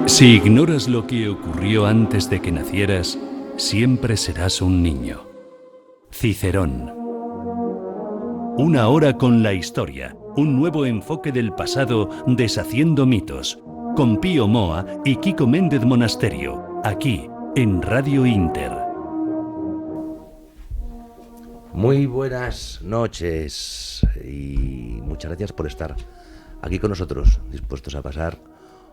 Si ignoras lo que ocurrió antes de que nacieras, siempre serás un niño. Cicerón. Una hora con la historia, un nuevo enfoque del pasado deshaciendo mitos, con Pío Moa y Kiko Méndez Monasterio, aquí, en Radio Inter. Muy buenas noches y muchas gracias por estar aquí con nosotros, dispuestos a pasar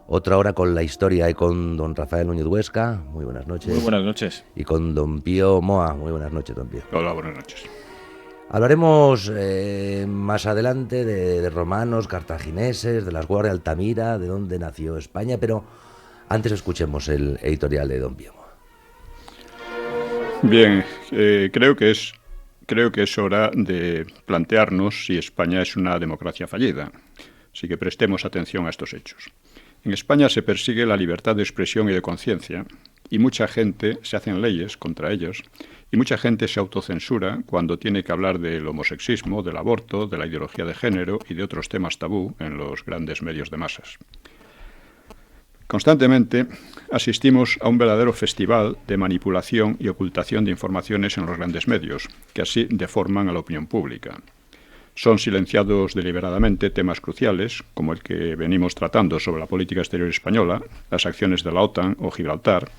otra hora con la historia y con don Rafael Núñez Huesca. Muy buenas noches. Muy buenas noches. Y con don Pío Moa. Muy buenas noches, don Pío. Hola, buenas noches. Hablaremos más adelante de romanos, cartagineses, de las guardias de Altamira, de dónde nació España, pero antes escuchemos el editorial de don Pío Moa. Bien, creo que es hora de plantearnos si España es una democracia fallida, así que prestemos atención a estos hechos. En España se persigue la libertad de expresión y de conciencia, y mucha gente se hacen leyes contra ellos, y mucha gente se autocensura cuando tiene que hablar del homosexismo, del aborto, de la ideología de género y de otros temas tabú en los grandes medios de masas. Constantemente asistimos a un verdadero festival de manipulación y ocultación de informaciones en los grandes medios, que así deforman a la opinión pública. Son silenciados deliberadamente temas cruciales, como el que venimos tratando sobre la política exterior española, las acciones de la OTAN o Gibraltar,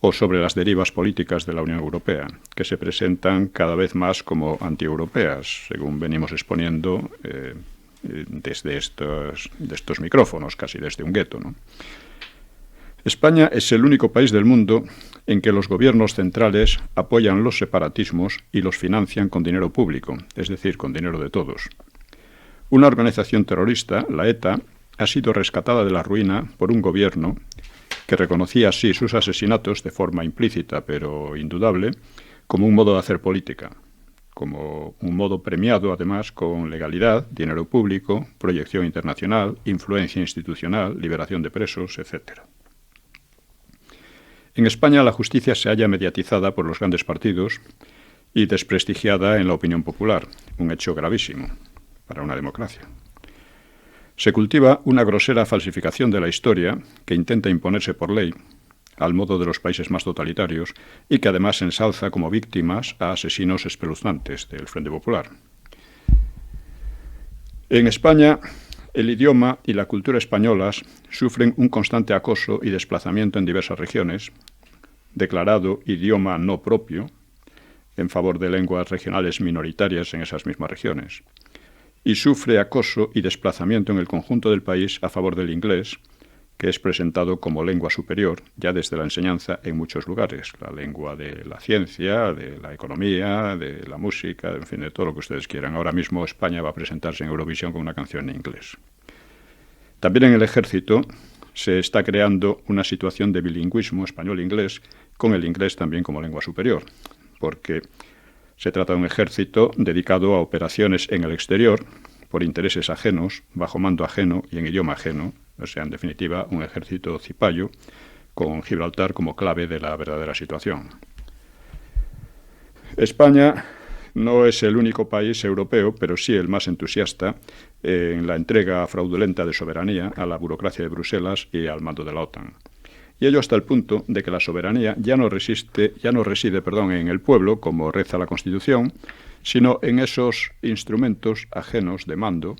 o sobre las derivas políticas de la Unión Europea, que se presentan cada vez más como antieuropeas, según venimos exponiendo desde estos micrófonos, casi desde un gueto, ¿no? España es el único país del mundo en que los gobiernos centrales apoyan los separatismos y los financian con dinero público, es decir, con dinero de todos. Una organización terrorista, la ETA, ha sido rescatada de la ruina por un gobierno que reconocía así sus asesinatos de forma implícita pero indudable como un modo de hacer política, como un modo premiado además con legalidad, dinero público, proyección internacional, influencia institucional, liberación de presos, etc. En España la justicia se halla mediatizada por los grandes partidos y desprestigiada en la opinión popular, un hecho gravísimo para una democracia. Se cultiva una grosera falsificación de la historia que intenta imponerse por ley, al modo de los países más totalitarios, y que además ensalza como víctimas a asesinos espeluznantes del Frente Popular. En España, el idioma y la cultura españolas sufren un constante acoso y desplazamiento en diversas regiones, declarado idioma no propio, en favor de lenguas regionales minoritarias en esas mismas regiones, y sufre acoso y desplazamiento en el conjunto del país a favor del inglés, que es presentado como lengua superior ya desde la enseñanza en muchos lugares, la lengua de la ciencia, de la economía, de la música, en fin, de todo lo que ustedes quieran. Ahora mismo España va a presentarse en Eurovisión con una canción en inglés. También en el ejército se está creando una situación de bilingüismo español-inglés, con el inglés también como lengua superior, porque se trata de un ejército dedicado a operaciones en el exterior, por intereses ajenos, bajo mando ajeno y en idioma ajeno, o sea, en definitiva, un ejército cipayo, con Gibraltar como clave de la verdadera situación. España no es el único país europeo, pero sí el más entusiasta en la entrega fraudulenta de soberanía a la burocracia de Bruselas y al mando de la OTAN. Y ello hasta el punto de que la soberanía ya no reside en el pueblo, como reza la Constitución, sino en esos instrumentos ajenos de mando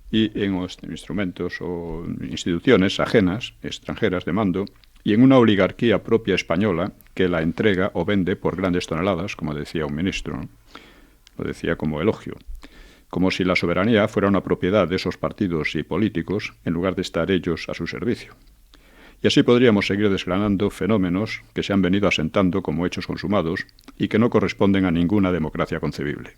y en instrumentos o instituciones ajenas, extranjeras de mando, y en una oligarquía propia española que la entrega o vende por grandes toneladas, como decía un ministro, ¿no? Lo decía como elogio, como si la soberanía fuera una propiedad de esos partidos y políticos en lugar de estar ellos a su servicio. Y así podríamos seguir desgranando fenómenos que se han venido asentando como hechos consumados y que no corresponden a ninguna democracia concebible.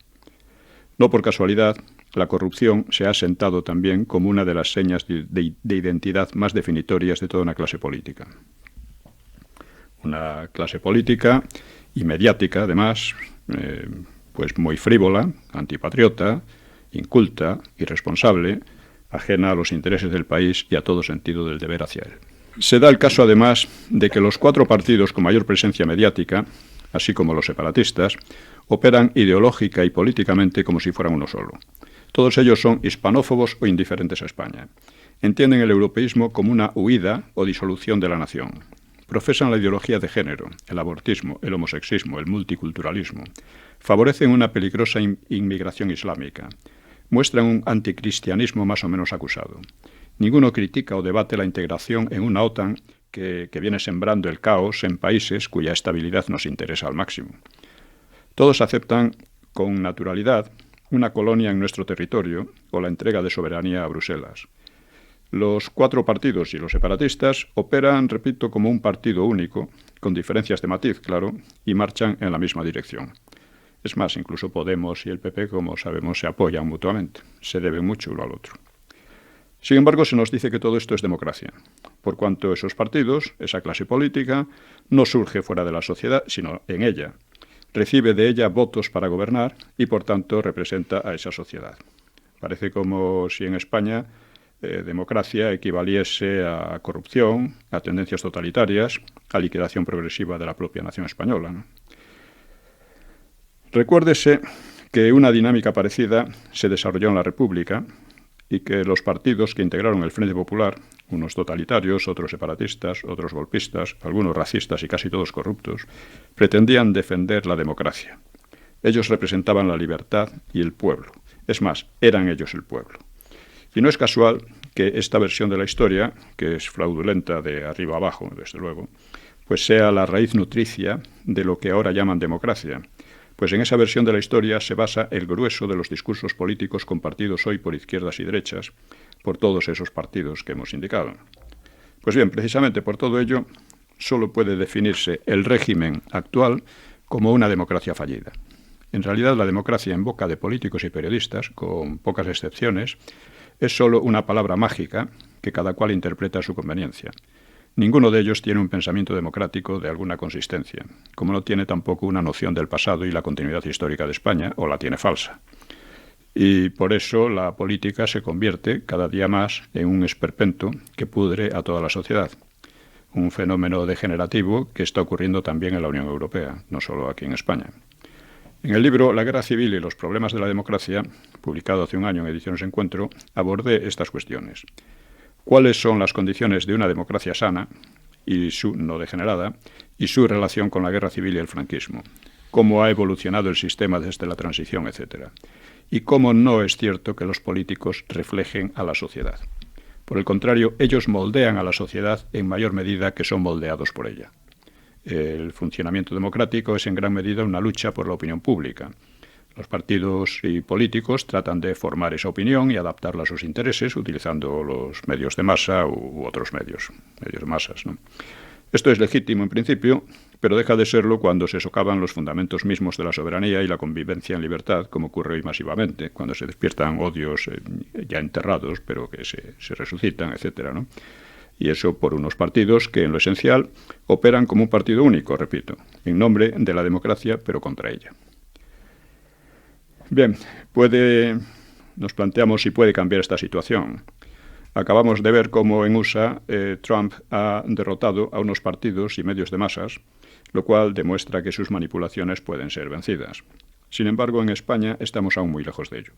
No por casualidad, la corrupción se ha asentado también como una de las señas de identidad más definitorias de toda una clase política. Una clase política y mediática, además, pues muy frívola, antipatriota, inculta, irresponsable, ajena a los intereses del país y a todo sentido del deber hacia él. Se da el caso, además, de que los 4 partidos con mayor presencia mediática, así como los separatistas, operan ideológica y políticamente como si fueran uno solo. Todos ellos son hispanófobos o indiferentes a España. entienden el europeísmo como una huida o disolución de la nación. Profesan la ideología de género, el abortismo, el homosexismo, el multiculturalismo. Favorecen una peligrosa inmigración islámica. Muestran un anticristianismo más o menos acusado. Ninguno critica o debate la integración en una OTAN que viene sembrando el caos en países cuya estabilidad nos interesa al máximo. Todos aceptan con naturalidad una colonia en nuestro territorio o la entrega de soberanía a Bruselas. Los 4 partidos y los separatistas operan, repito, como un partido único, con diferencias de matiz, claro, y marchan en la misma dirección. Es más, incluso Podemos y el PP, como sabemos, se apoyan mutuamente, se deben mucho uno al otro. Sin embargo, se nos dice que todo esto es democracia, por cuanto esos partidos, esa clase política, no surge fuera de la sociedad, sino en ella. Recibe de ella votos para gobernar y, por tanto, representa a esa sociedad. Parece como si en España democracia equivaliese a corrupción, a tendencias totalitarias, a liquidación progresiva de la propia nación española, ¿no? Recuérdese que una dinámica parecida se desarrolló en la República y que los partidos que integraron el Frente Popular, unos totalitarios, otros separatistas, otros golpistas, algunos racistas y casi todos corruptos, pretendían defender la democracia. Ellos representaban la libertad y el pueblo. Es más, eran ellos el pueblo. Y no es casual que esta versión de la historia, que es fraudulenta de arriba abajo, desde luego, pues sea la raíz nutricia de lo que ahora llaman democracia. Pues en esa versión de la historia se basa el grueso de los discursos políticos compartidos hoy por izquierdas y derechas, por todos esos partidos que hemos indicado. Pues bien, precisamente por todo ello, solo puede definirse el régimen actual como una democracia fallida. En realidad, la democracia en boca de políticos y periodistas, con pocas excepciones, es solo una palabra mágica que cada cual interpreta a su conveniencia. Ninguno de ellos tiene un pensamiento democrático de alguna consistencia, como no tiene tampoco una noción del pasado y la continuidad histórica de España, o la tiene falsa. Y por eso la política se convierte cada día más en un esperpento que pudre a toda la sociedad. Un fenómeno degenerativo que está ocurriendo también en la Unión Europea, no solo aquí en España. En el libro La guerra civil y los problemas de la democracia, publicado hace un año en Ediciones Encuentro, abordé estas cuestiones. ¿Cuáles son las condiciones de una democracia sana y no degenerada y su relación con la guerra civil y el franquismo? ¿Cómo ha evolucionado el sistema desde la transición, etcétera? Y cómo no es cierto que los políticos reflejen a la sociedad. Por el contrario, ellos moldean a la sociedad en mayor medida que son moldeados por ella. El funcionamiento democrático es en gran medida una lucha por la opinión pública. Los partidos y políticos tratan de formar esa opinión y adaptarla a sus intereses utilizando los medios de masa u otros medios de masas, ¿no? Esto es legítimo en principio, pero deja de serlo cuando se socavan los fundamentos mismos de la soberanía y la convivencia en libertad, como ocurre hoy masivamente, cuando se despiertan odios ya enterrados, pero que se resucitan, etcétera, ¿no? Y eso por unos partidos que, en lo esencial, operan como un partido único, repito, en nombre de la democracia, pero contra ella. Bien, nos planteamos si puede cambiar esta situación. Acabamos de ver cómo en USA Trump ha derrotado a unos partidos y medios de masas, lo cual demuestra que sus manipulaciones pueden ser vencidas. Sin embargo, en España estamos aún muy lejos de ello.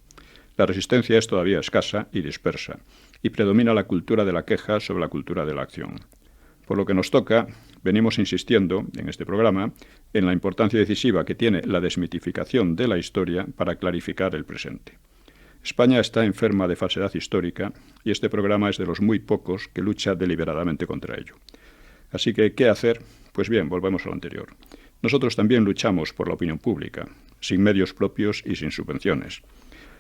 La resistencia es todavía escasa y dispersa, y predomina la cultura de la queja sobre la cultura de la acción. Por lo que nos toca, venimos insistiendo en este programa en la importancia decisiva que tiene la desmitificación de la historia para clarificar el presente. España está enferma de falsedad histórica y este programa es de los muy pocos que lucha deliberadamente contra ello. Así que, ¿qué hacer? Pues bien, volvemos a lo anterior. Nosotros también luchamos por la opinión pública, sin medios propios y sin subvenciones.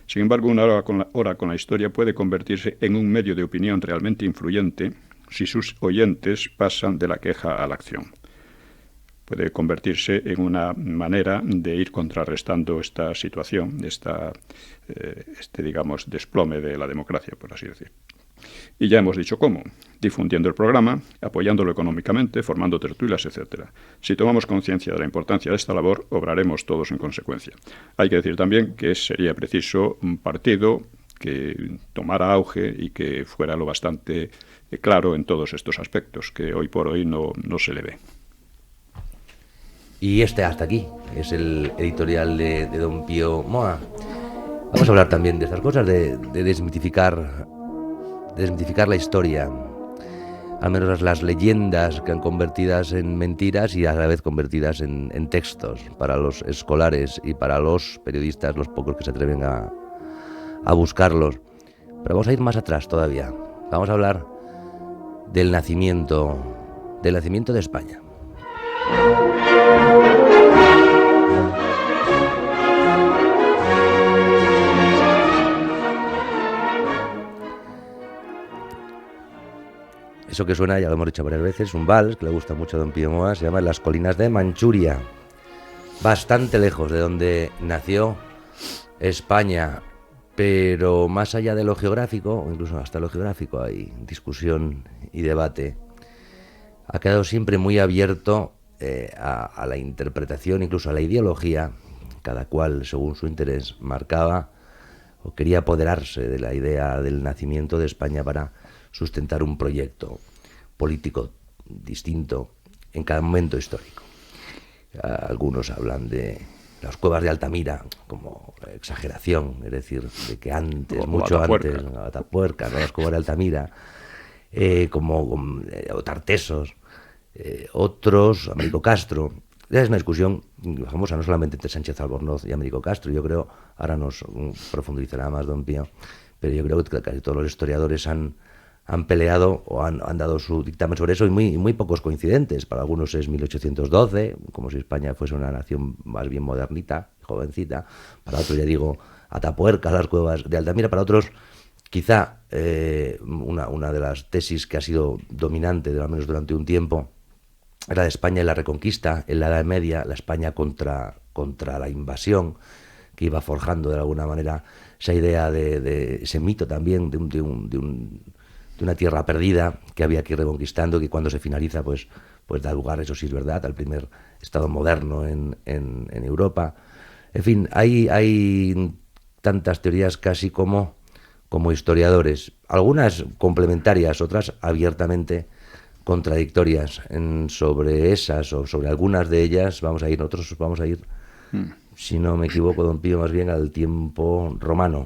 Sin embargo, una hora con la historia puede convertirse en un medio de opinión realmente influyente si sus oyentes pasan de la queja a la acción. Puede convertirse en una manera de ir contrarrestando esta situación, digamos, desplome de la democracia, por así decir. Y ya hemos dicho cómo: difundiendo el programa, apoyándolo económicamente, formando tertulias, etc. Si tomamos conciencia de la importancia de esta labor, obraremos todos en consecuencia. Hay que decir también que sería preciso un partido que tomara auge y que fuera lo bastante claro en todos estos aspectos, que hoy por hoy no se le ve. Y hasta aquí es el editorial de don Pío Moa. Vamos a hablar también de estas cosas, de desmitificar desmitificar la historia, al menos las leyendas que han convertidas en mentiras y a la vez convertidas en textos para los escolares y para los periodistas, los pocos que se atreven a buscarlos. Pero vamos a ir más atrás todavía. Vamos a hablar del nacimiento de España. Eso que suena, ya lo hemos dicho varias veces, un vals que le gusta mucho a don Pío Moa, se llama Las colinas de Manchuria. Bastante lejos de donde nació España, pero más allá de lo geográfico, o incluso hasta lo geográfico, hay discusión y debate. Ha quedado siempre muy abierto a la interpretación, incluso a la ideología. Cada cual, según su interés, marcaba o quería apoderarse de la idea del nacimiento de España para sustentar un proyecto político distinto en cada momento histórico. Algunos hablan de las cuevas de Altamira como exageración, es decir, de que antes, mucho antes, Atapuerca, ¿no? Las cuevas de Altamira, o Tartesos, otros, Américo Castro. Es una discusión famosa no solamente entre Sánchez Albornoz y Américo Castro, yo creo, ahora nos profundizará más don Pío, pero yo creo que casi todos los historiadores han peleado o han dado su dictamen sobre eso, y muy pocos coincidentes. Para algunos es 1812, como si España fuese una nación más bien modernita, jovencita. Para otros, ya digo, Atapuerca, las cuevas de Altamira. Para otros, quizá una de las tesis que ha sido dominante, al menos durante un tiempo, era de España en la Reconquista, en la Edad Media, la España contra la invasión, que iba forjando de alguna manera esa idea de ese mito también de una tierra perdida que había que ir reconquistando, que cuando se finaliza pues da lugar, eso sí es verdad, al primer Estado moderno en Europa. En fin, hay tantas teorías casi como historiadores, algunas complementarias, otras abiertamente contradictorias. Sobre esas o sobre algunas de ellas nosotros vamos a ir, si no me equivoco, don Pío, más bien al tiempo romano.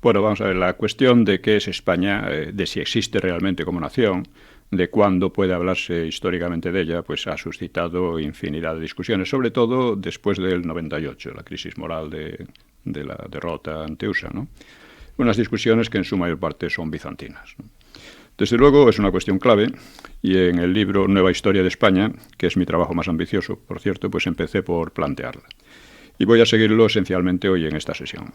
Bueno, vamos a ver, la cuestión de qué es España, de si existe realmente como nación, de cuándo puede hablarse históricamente de ella, pues ha suscitado infinidad de discusiones, sobre todo después del 98, la crisis moral de la derrota ante USA, ¿no? Unas discusiones que en su mayor parte son bizantinas, ¿no? Desde luego es una cuestión clave, y en el libro Nueva Historia de España, que es mi trabajo más ambicioso, por cierto, pues empecé por plantearla. Y voy a seguirlo esencialmente hoy en esta sesión.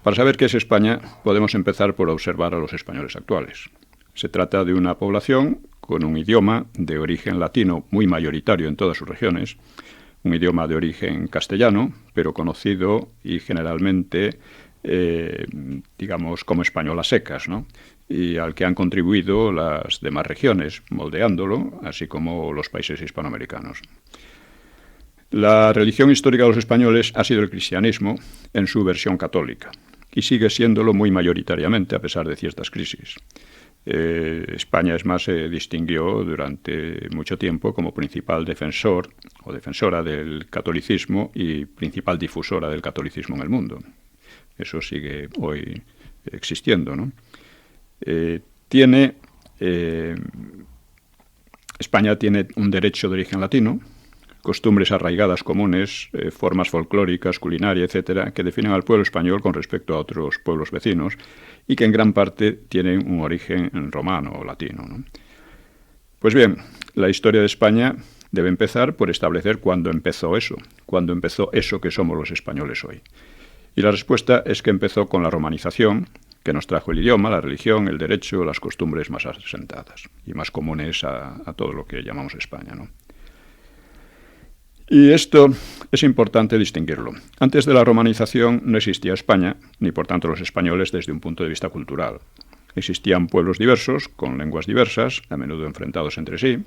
Para saber qué es España, podemos empezar por observar a los españoles actuales. Se trata de una población con un idioma de origen latino muy mayoritario en todas sus regiones, un idioma de origen castellano, pero conocido y generalmente, digamos, como español a secas, ¿no? Y al que han contribuido las demás regiones, moldeándolo, así como los países hispanoamericanos. La religión histórica de los españoles ha sido el cristianismo en su versión católica, y sigue siéndolo muy mayoritariamente a pesar de ciertas crisis. España, es más, se distinguió durante mucho tiempo como principal defensor o defensora del catolicismo y principal difusora del catolicismo en el mundo. Eso sigue hoy existiendo, ¿no? España tiene un derecho de origen latino, costumbres arraigadas comunes, formas folclóricas, culinaria, etcétera, que definen al pueblo español con respecto a otros pueblos vecinos y que en gran parte tienen un origen romano o latino, ¿no? Pues bien, la historia de España debe empezar por establecer cuándo empezó eso que somos los españoles hoy. Y la respuesta es que empezó con la romanización, que nos trajo el idioma, la religión, el derecho, las costumbres más asentadas y más comunes a todo lo que llamamos España, ¿no? Y esto es importante distinguirlo. Antes de la romanización no existía España, ni por tanto los españoles desde un punto de vista cultural. Existían pueblos diversos, con lenguas diversas, a menudo enfrentados entre sí,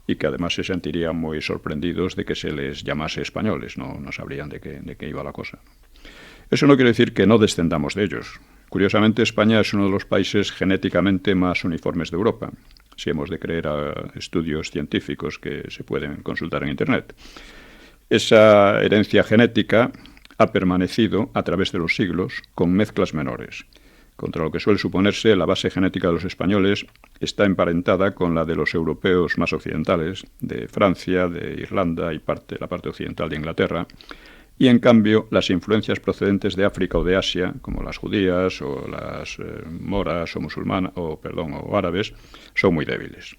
y que además se sentirían muy sorprendidos de que se les llamase españoles, no sabrían de qué iba la cosa. Eso no quiere decir que no descendamos de ellos. Curiosamente, España es uno de los países genéticamente más uniformes de Europa, si hemos de creer a estudios científicos que se pueden consultar en Internet. Esa herencia genética ha permanecido a través de los siglos con mezclas menores, Contra lo que suele suponerse, la base genética de los españoles está emparentada con la de los europeos más occidentales, de Francia, de Irlanda y la parte occidental de Inglaterra, y en cambio las influencias procedentes de África o de Asia, como las judías o las moras o musulmanas o árabes, son muy débiles.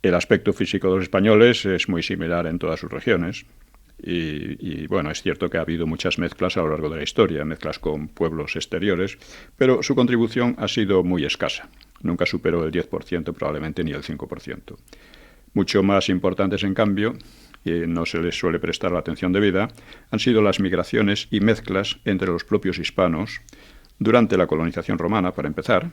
El aspecto físico de los españoles es muy similar en todas sus regiones. Y bueno, es cierto que ha habido muchas mezclas a lo largo de la historia, mezclas con pueblos exteriores, pero su contribución ha sido muy escasa. Nunca superó el 10%, probablemente ni el 5%. Mucho más importantes, en cambio, y no se les suele prestar la atención debida, han sido las migraciones y mezclas entre los propios hispanos durante la colonización romana, para empezar.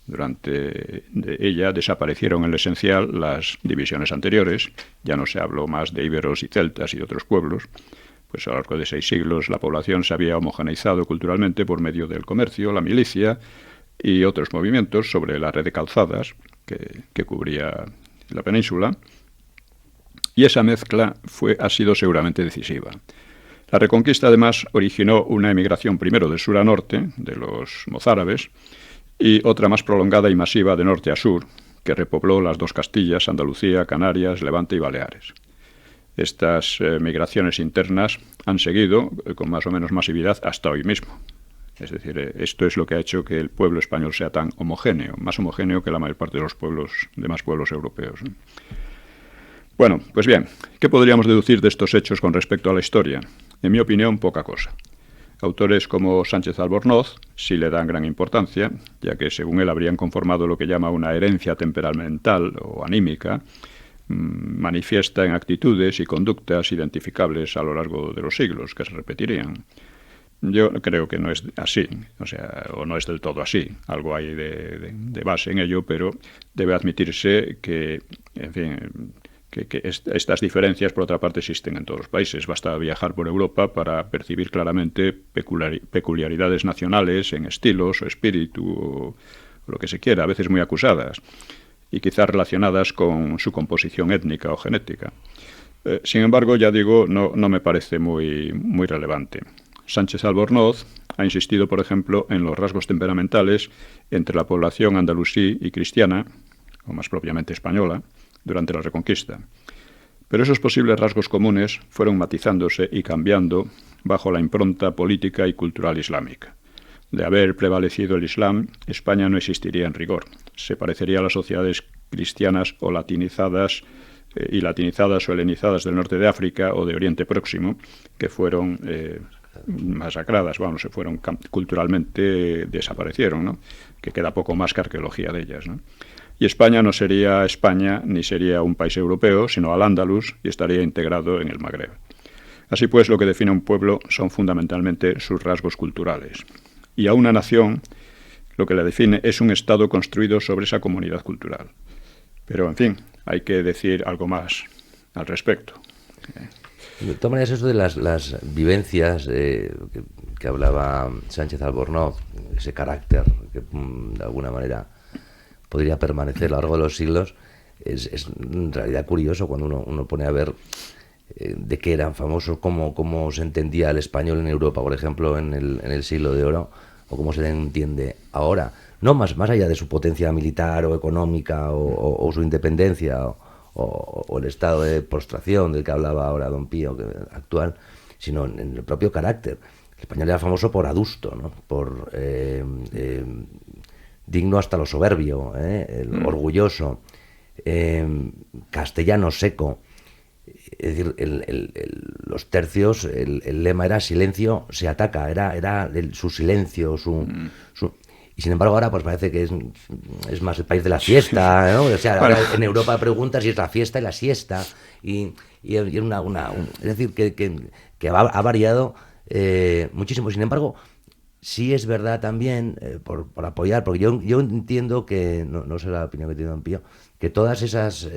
Durante ella desaparecieron en lo esencial las divisiones anteriores, ya no se habló más de íberos y celtas y de otros pueblos. Pues a lo largo de 6 siglos la población se había homogeneizado culturalmente por medio del comercio, la milicia y otros movimientos sobre la red de calzadas que cubría la península, y esa mezcla ha sido seguramente decisiva. La Reconquista, además, originó una emigración primero de sur a norte, de los mozárabes, y otra más prolongada y masiva de norte a sur, que repobló las 2 Castillas, Andalucía, Canarias, Levante y Baleares. Estas migraciones internas han seguido con más o menos masividad hasta hoy mismo. Es decir, esto es lo que ha hecho que el pueblo español sea tan homogéneo, más homogéneo que la mayor parte de los demás pueblos europeos. Bueno, pues bien, ¿qué podríamos deducir de estos hechos con respecto a la historia? En mi opinión, poca cosa. Autores como Sánchez Albornoz sí le dan gran importancia, ya que según él habrían conformado lo que llama una herencia temperamental o anímica, manifiesta en actitudes y conductas identificables a lo largo de los siglos, que se repetirían. Yo creo que no es así, o no es del todo así. Algo hay de base en ello, pero debe admitirse que, en fin, que estas diferencias, por otra parte, existen en todos los países. Basta viajar por Europa para percibir claramente peculiaridades nacionales en estilos o espíritu o lo que se quiera, a veces muy acusadas, y quizás relacionadas con su composición étnica o genética. Sin embargo, ya digo, no me parece muy relevante. Sánchez Albornoz ha insistido, por ejemplo, en los rasgos temperamentales entre la población andalusí y cristiana, o más propiamente española, durante la Reconquista. Pero esos posibles rasgos comunes fueron matizándose y cambiando bajo la impronta política y cultural islámica. De haber prevalecido el Islam, España no existiría en rigor. Se parecería a las sociedades cristianas o latinizadas o helenizadas del norte de África o de Oriente Próximo, que fueron masacradas, culturalmente desaparecieron, ¿no? Que queda poco más que arqueología de ellas, ¿no? Y España no sería España ni sería un país europeo, sino al-Ándalus, y estaría integrado en el Magreb. Así pues, lo que define a un pueblo son fundamentalmente sus rasgos culturales. Y a una nación, lo que la define es un Estado construido sobre esa comunidad cultural. Pero, en fin, hay que decir algo más al respecto. De todas maneras, eso de las vivencias que hablaba Sánchez Albornoz, ese carácter que de alguna manera podría permanecer a lo largo de los siglos, es en realidad curioso cuando uno pone a ver de qué eran famosos, cómo se entendía el español en Europa, por ejemplo, en el siglo de oro, o cómo se le entiende ahora. No más allá de su potencia militar o económica o su independencia o el estado de postración del que hablaba ahora don Pío, actual, sino en el propio carácter. El español era famoso por adusto, ¿no? Por digno hasta lo soberbio, orgulloso, castellano seco. Es decir, los tercios, el lema era silencio se ataca, era su silencio, y sin embargo ahora pues parece que es más el país de la siesta, ¿no? O sea, ahora en Europa preguntas si es la fiesta y la siesta, y es decir, que ha variado muchísimo. Sin embargo, sí es verdad también, por apoyar, porque yo entiendo que, no sé la opinión que tiene don Pío, que en todas esas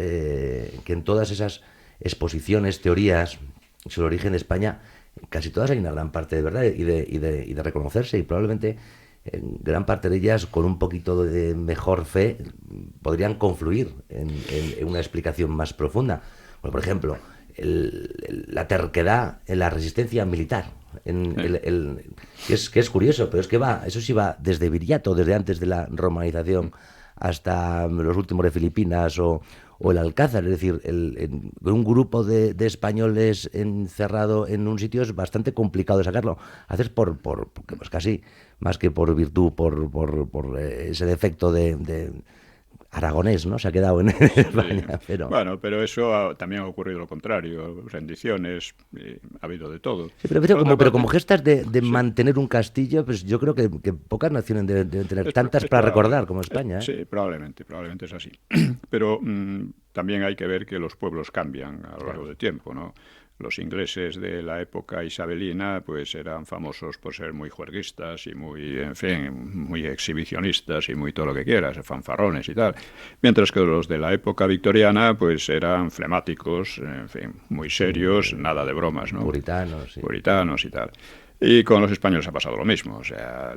exposiciones, teorías sobre el origen de España, casi todas hay una gran parte de verdad y de reconocerse, y probablemente gran parte de ellas, con un poquito de mejor fe, podrían confluir en una explicación más profunda. Bueno, por ejemplo, la terquedad en la resistencia militar, Que es curioso, pero es que eso sí va desde Viriato, desde antes de la romanización, hasta los últimos de Filipinas o el Alcázar. Es decir, un grupo de españoles encerrado en un sitio es bastante complicado de sacarlo. Haces porque, pues casi más que por virtud, por ese defecto de aragonés, ¿no? Se ha quedado en España. Pero... Bueno, pero eso también ha ocurrido lo contrario. Rendiciones, ha habido de todo. Sí, pero como gestas de mantener un castillo, pues yo creo que pocas naciones deben tener tantas para recordar como España. Sí, probablemente es así. Pero también hay que ver que los pueblos cambian a lo largo del tiempo, ¿no? Los ingleses de la época isabelina pues eran famosos por ser muy juerguistas y muy, en fin, muy exhibicionistas y muy todo lo que quieras, fanfarrones y tal. Mientras que los de la época victoriana pues eran flemáticos, en fin, muy serios, nada de bromas, ¿no? Puritanos. Sí. Puritanos y tal. Y con los españoles ha pasado lo mismo. O sea,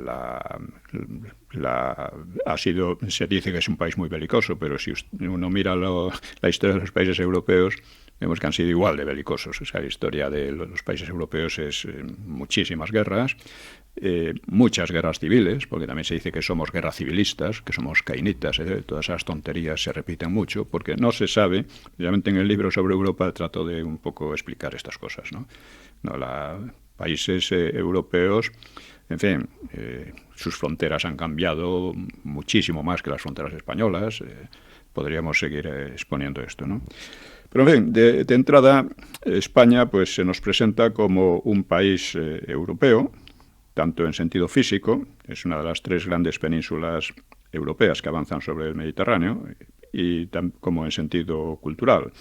se dice que es un país muy belicoso, pero si uno mira la historia de los países europeos, vemos que han sido igual de belicosos. O sea, la historia de los países europeos es muchísimas guerras, muchas guerras civiles, porque también se dice que somos guerras civilistas, que somos cainitas, todas esas tonterías se repiten mucho, porque no se sabe. Obviamente en el libro sobre Europa trato de un poco explicar estas cosas, ¿no? Países europeos, en fin, sus fronteras han cambiado muchísimo más que las fronteras españolas. Podríamos seguir exponiendo esto, ¿no? Pero en fin, de entrada, España pues se nos presenta como un país europeo, tanto en sentido físico, es una de las 3 grandes penínsulas europeas que avanzan sobre el Mediterráneo, y como en sentido cultural.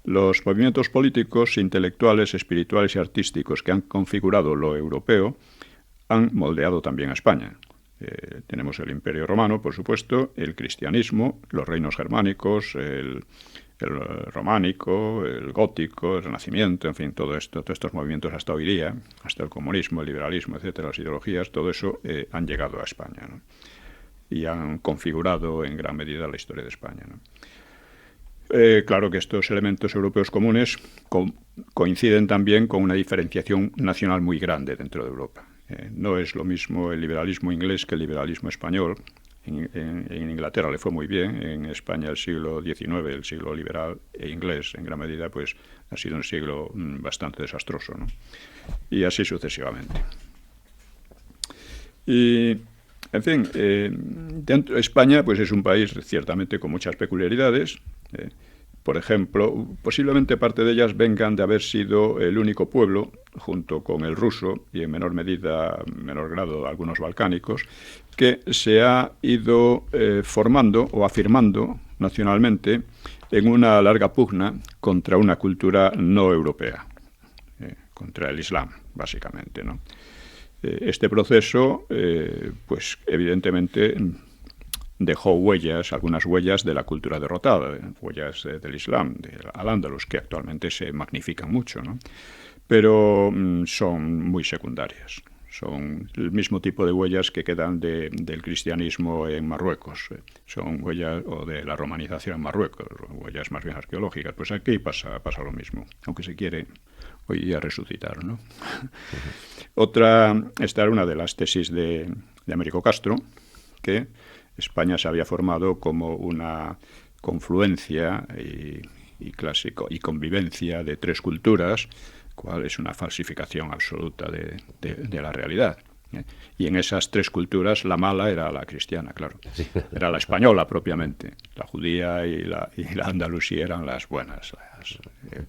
Los movimientos políticos, intelectuales, espirituales y artísticos que han configurado lo europeo han moldeado también a España. Tenemos el Imperio Romano, por supuesto, el cristianismo, los reinos germánicos, el románico, el gótico, el renacimiento, en fin, todo esto, todos estos movimientos hasta hoy día, hasta el comunismo, el liberalismo, etcétera, las ideologías, todo eso han llegado a España, ¿no? Y han configurado en gran medida la historia de España, ¿no? Claro que estos elementos europeos comunes coinciden también con una diferenciación nacional muy grande dentro de Europa. No es lo mismo el liberalismo inglés que el liberalismo español. En Inglaterra le fue muy bien, en España el siglo XIX, el siglo liberal e inglés, en gran medida, pues ha sido un siglo bastante desastroso, ¿no? Y así sucesivamente. Y, en fin, dentro de España pues es un país ciertamente con muchas peculiaridades. Por ejemplo, posiblemente parte de ellas vengan de haber sido el único pueblo, junto con el ruso y en menor medida, menor grado, algunos balcánicos, que se ha ido formando o afirmando nacionalmente en una larga pugna contra una cultura no europea, contra el Islam, básicamente, ¿no? Este proceso, pues evidentemente dejó algunas huellas de la cultura derrotada, huellas del Islam, del Al-Ándalus, que actualmente se magnifican mucho, ¿no? Pero son muy secundarias. Son el mismo tipo de huellas que quedan del cristianismo en Marruecos. Son huellas, o de la romanización en Marruecos, huellas más bien arqueológicas. Pues aquí pasa lo mismo, aunque se quiere hoy día resucitar, ¿no? Esta era una de las tesis de Américo Castro, que España se había formado como una confluencia y convivencia de 3 culturas, cual es una falsificación absoluta de la realidad. Y en esas 3 culturas la mala era la cristiana, claro. Sí. Era la española propiamente. La judía y la andalusí eran las buenas.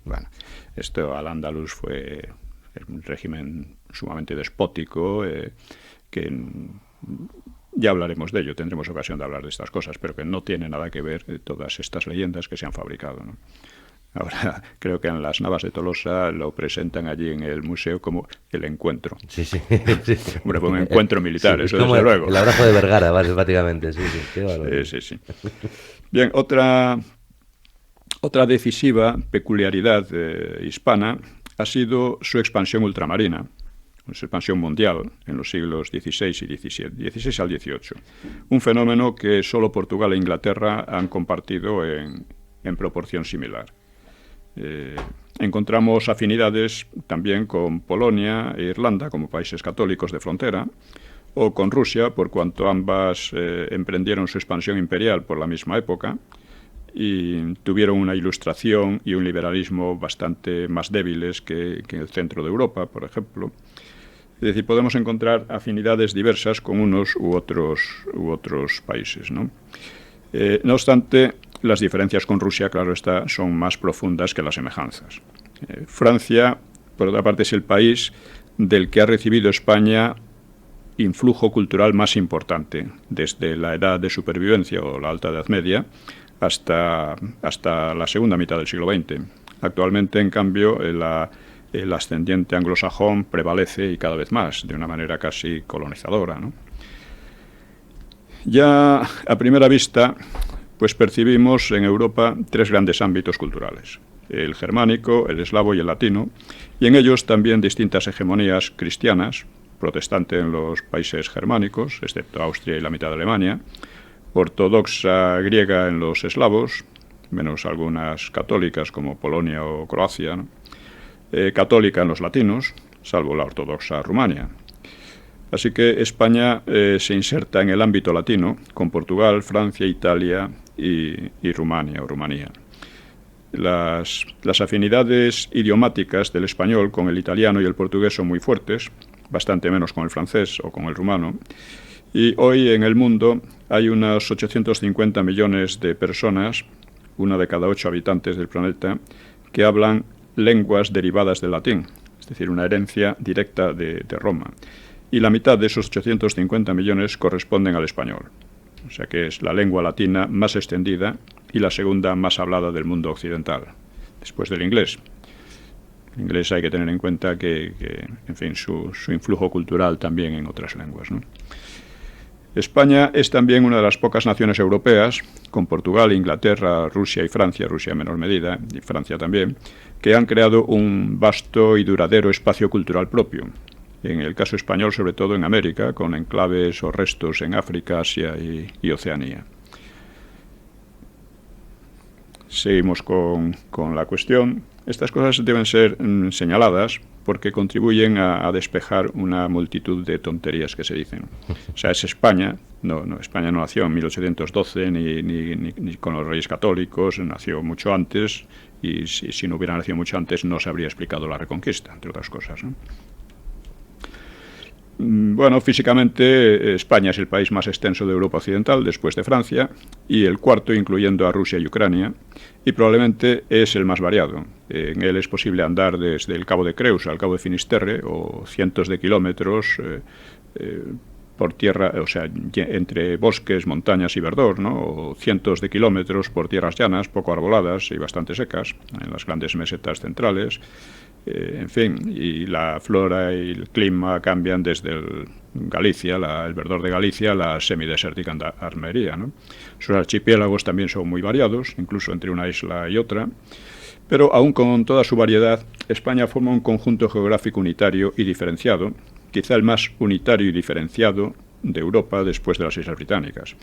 Bueno, esto al andaluz fue un régimen sumamente despótico que... Ya hablaremos de ello, tendremos ocasión de hablar de estas cosas, pero que no tiene nada que ver todas estas leyendas que se han fabricado, ¿no? Ahora, creo que en las Navas de Tolosa lo presentan allí en el museo como el encuentro. Sí, sí. Bueno, fue un encuentro militar, sí, eso como desde luego. El abrazo de Vergara, básicamente, sí, qué valor. Sí. Bien, otra decisiva peculiaridad hispana ha sido su expansión ultramarina, su expansión mundial en los siglos XVI y XVII, XVI al XVIII. Un fenómeno que solo Portugal e Inglaterra han compartido en proporción similar. encontramos afinidades también con Polonia e Irlanda como países católicos de frontera, o con Rusia, por cuanto ambas emprendieron su expansión imperial por la misma época y tuvieron una ilustración y un liberalismo bastante más débiles que en el centro de Europa, por ejemplo. Es decir, podemos encontrar afinidades diversas con unos u otros países, ¿no? No obstante, las diferencias con Rusia, claro está, son más profundas que las semejanzas. Francia, por otra parte, es el país del que ha recibido España influjo cultural más importante, desde la edad de supervivencia o la Alta Edad Media hasta la segunda mitad del siglo XX. Actualmente, en cambio, el ascendiente anglosajón prevalece y cada vez más, de una manera casi colonizadora, ¿no? Ya a primera vista, pues percibimos en Europa tres grandes ámbitos culturales: el germánico, el eslavo y el latino, y en ellos también distintas hegemonías cristianas, protestante en los países germánicos, excepto Austria y la mitad de Alemania, ortodoxa griega en los eslavos, menos algunas católicas como Polonia o Croacia, ¿no? Católica en los latinos, salvo la ortodoxa Rumania. Así que España se inserta en el ámbito latino con Portugal, Francia, Italia y Rumania o Rumanía. Las afinidades idiomáticas del español con el italiano y el portugués son muy fuertes, bastante menos con el francés o con el rumano. Y hoy en el mundo hay unos 850 millones de personas, una de cada 8 habitantes del planeta, que hablan lenguas derivadas del latín, es decir, una herencia directa de Roma. Y la mitad de esos 850 millones corresponden al español. O sea que es la lengua latina más extendida y la segunda más hablada del mundo occidental, después del inglés. El inglés hay que tener en cuenta que en fin, su influjo cultural también en otras lenguas, ¿no? España es también una de las pocas naciones europeas, con Portugal, Inglaterra, Rusia y Francia, Rusia en menor medida, y Francia también, que han creado un vasto y duradero espacio cultural propio. En el caso español, sobre todo en América, con enclaves o restos en África, Asia y Oceanía. Seguimos con la cuestión. Estas cosas deben ser señaladas porque contribuyen a despejar una multitud de tonterías que se dicen. O sea, es España. No, España no nació en 1812 ni con los Reyes Católicos, nació mucho antes, y si no hubiera nacido mucho antes no se habría explicado la Reconquista, entre otras cosas, ¿no? Bueno, físicamente España es el país más extenso de Europa Occidental, después de Francia, y el cuarto, incluyendo a Rusia y Ucrania, y probablemente es el más variado. En él es posible andar desde el Cabo de Creus al Cabo de Finisterre, o cientos de kilómetros por tierra, o sea, entre bosques, montañas y verdor, ¿no? O cientos de kilómetros por tierras llanas, poco arboladas y bastante secas, en las grandes mesetas centrales. En fin, y la flora y el clima cambian desde Galicia, el verdor de Galicia, la semidesértica Almería, ¿no? Sus archipiélagos también son muy variados, incluso entre una isla y otra, pero aún con toda su variedad, España forma un conjunto geográfico unitario y diferenciado, quizá el más unitario y diferenciado de Europa después de las Islas Británicas.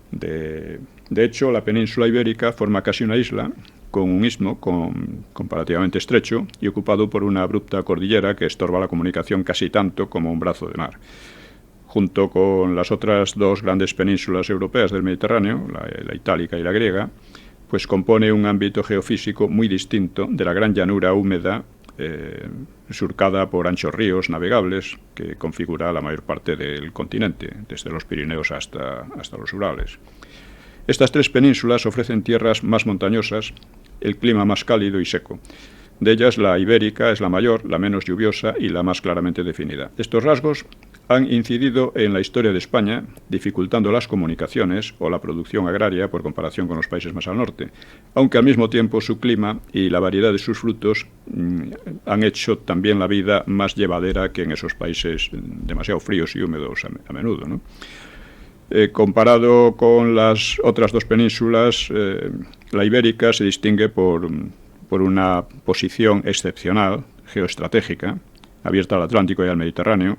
De hecho, la península ibérica forma casi una isla, con un istmo comparativamente estrecho y ocupado por una abrupta cordillera que estorba la comunicación casi tanto como un brazo de mar. Junto con las otras dos grandes penínsulas europeas del Mediterráneo, la itálica y la griega, pues compone un ámbito geofísico muy distinto de la gran llanura húmeda surcada por anchos ríos navegables que configura la mayor parte del continente, desde los Pirineos hasta los Urales. Estas tres penínsulas ofrecen tierras más montañosas, el clima más cálido y seco. De ellas, la ibérica es la mayor, la menos lluviosa y la más claramente definida. Estos rasgos han incidido en la historia de España, dificultando las comunicaciones o la producción agraria por comparación con los países más al norte, aunque al mismo tiempo su clima y la variedad de sus frutos han hecho también la vida más llevadera que en esos países demasiado fríos y húmedos a menudo, ¿no? Comparado con las otras dos penínsulas, la ibérica se distingue por una posición excepcional, geoestratégica, abierta al Atlántico y al Mediterráneo,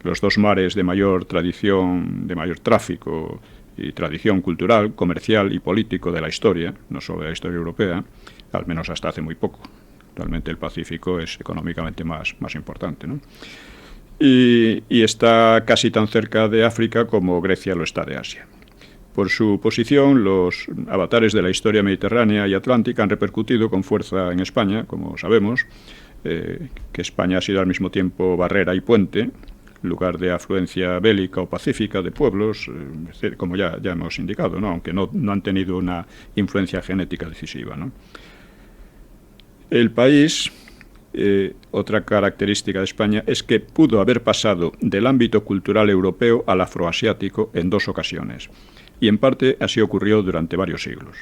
los dos mares de mayor tradición, de mayor tráfico y tradición cultural, comercial y político de la historia, no solo de la historia europea, al menos hasta hace muy poco, Realmente el Pacífico es económicamente más importante, ¿no? Y está casi tan cerca de África como Grecia lo está de Asia. Por su posición, los avatares de la historia mediterránea y atlántica han repercutido con fuerza en España, como sabemos, que España ha sido al mismo tiempo barrera y puente, lugar de afluencia bélica o pacífica de pueblos, como ya hemos indicado, ¿no? Aunque no han tenido una influencia genética decisiva, ¿no? El país, otra característica de España, es que pudo haber pasado del ámbito cultural europeo al afroasiático en 2 ocasiones, y en parte así ocurrió durante varios siglos.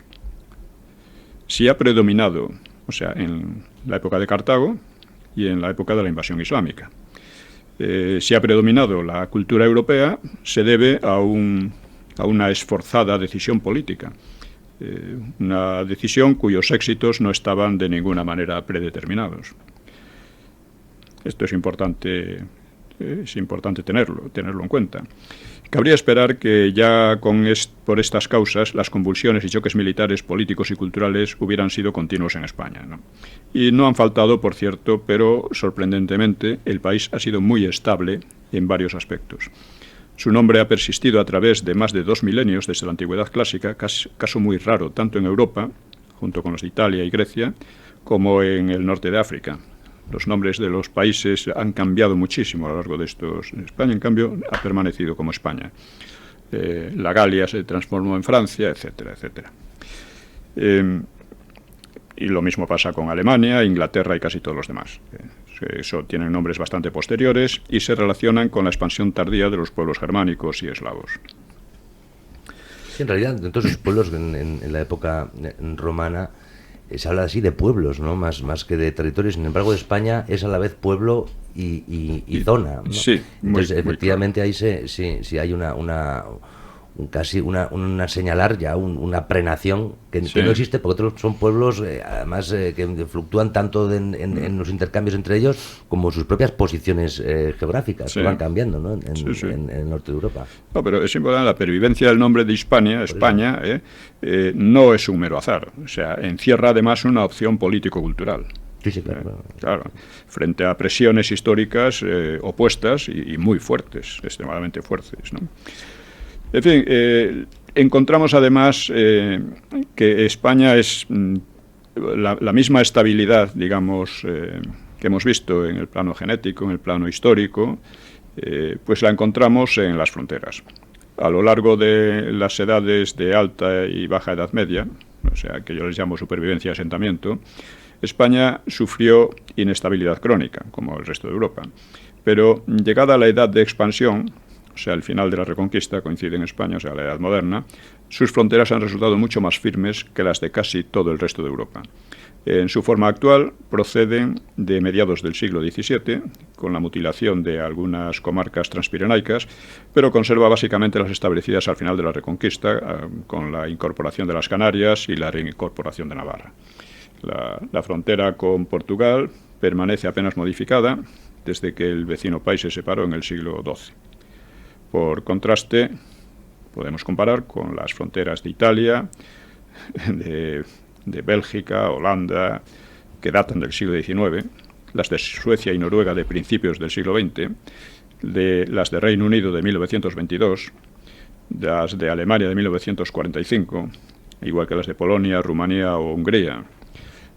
Si ha predominado, o sea, en la época de Cartago y en la época de la invasión islámica. Si ha predominado la cultura europea, se debe a una esforzada decisión política, una decisión cuyos éxitos no estaban de ninguna manera predeterminados. Esto es importante tenerlo en cuenta. Cabría esperar que ya por estas causas las convulsiones y choques militares, políticos y culturales hubieran sido continuos en España, ¿no? Y no han faltado, por cierto, pero sorprendentemente el país ha sido muy estable en varios aspectos. Su nombre ha persistido a través de más de 2 milenios desde la antigüedad clásica, caso muy raro tanto en Europa, junto con los de Italia y Grecia, como en el norte de África. Los nombres de los países han cambiado muchísimo a lo largo de estos. España, en cambio, ha permanecido como España. La Galia se transformó en Francia, etcétera, etcétera. Y lo mismo pasa con Alemania, Inglaterra y casi todos los demás. Eso tienen nombres bastante posteriores y se relacionan con la expansión tardía de los pueblos germánicos y eslavos. Sí, en realidad, entonces, los pueblos en la época romana se habla así de pueblos, ¿no? Más que de territorios. Sin embargo, España es a la vez pueblo y zona, ¿no? Sí, entonces, efectivamente, muy claro. ahí sí hay casi una señalar ya una prenación que no existe, porque otros son pueblos además que fluctúan tanto en los intercambios entre ellos como sus propias posiciones geográficas, que van cambiando, ¿no? En el norte de Europa. No, pero es importante la pervivencia del nombre de Hispania, España, no es un mero azar, o sea, encierra además una opción político-cultural. Sí, claro. Claro, frente a presiones históricas opuestas y muy fuertes, extremadamente fuertes, ¿no? En fin, encontramos además que España es la misma estabilidad, digamos, que hemos visto en el plano genético, en el plano histórico, pues la encontramos en las fronteras. A lo largo de las edades de alta y baja edad media, o sea, que yo les llamo supervivencia y asentamiento, España sufrió inestabilidad crónica, como el resto de Europa. Pero llegada a la edad de expansión, o sea, el final de la Reconquista coincide en España, o sea, la Edad Moderna, sus fronteras han resultado mucho más firmes que las de casi todo el resto de Europa. En su forma actual proceden de mediados del siglo XVII, con la mutilación de algunas comarcas transpirenaicas, pero conserva básicamente las establecidas al final de la Reconquista, con la incorporación de las Canarias y la reincorporación de Navarra. La frontera con Portugal permanece apenas modificada desde que el vecino país se separó en el siglo XII. Por contraste, podemos comparar con las fronteras de Italia, de Bélgica, Holanda, que datan del siglo XIX, las de Suecia y Noruega de principios del siglo XX, las de Reino Unido de 1922, las de Alemania de 1945, igual que las de Polonia, Rumanía o Hungría.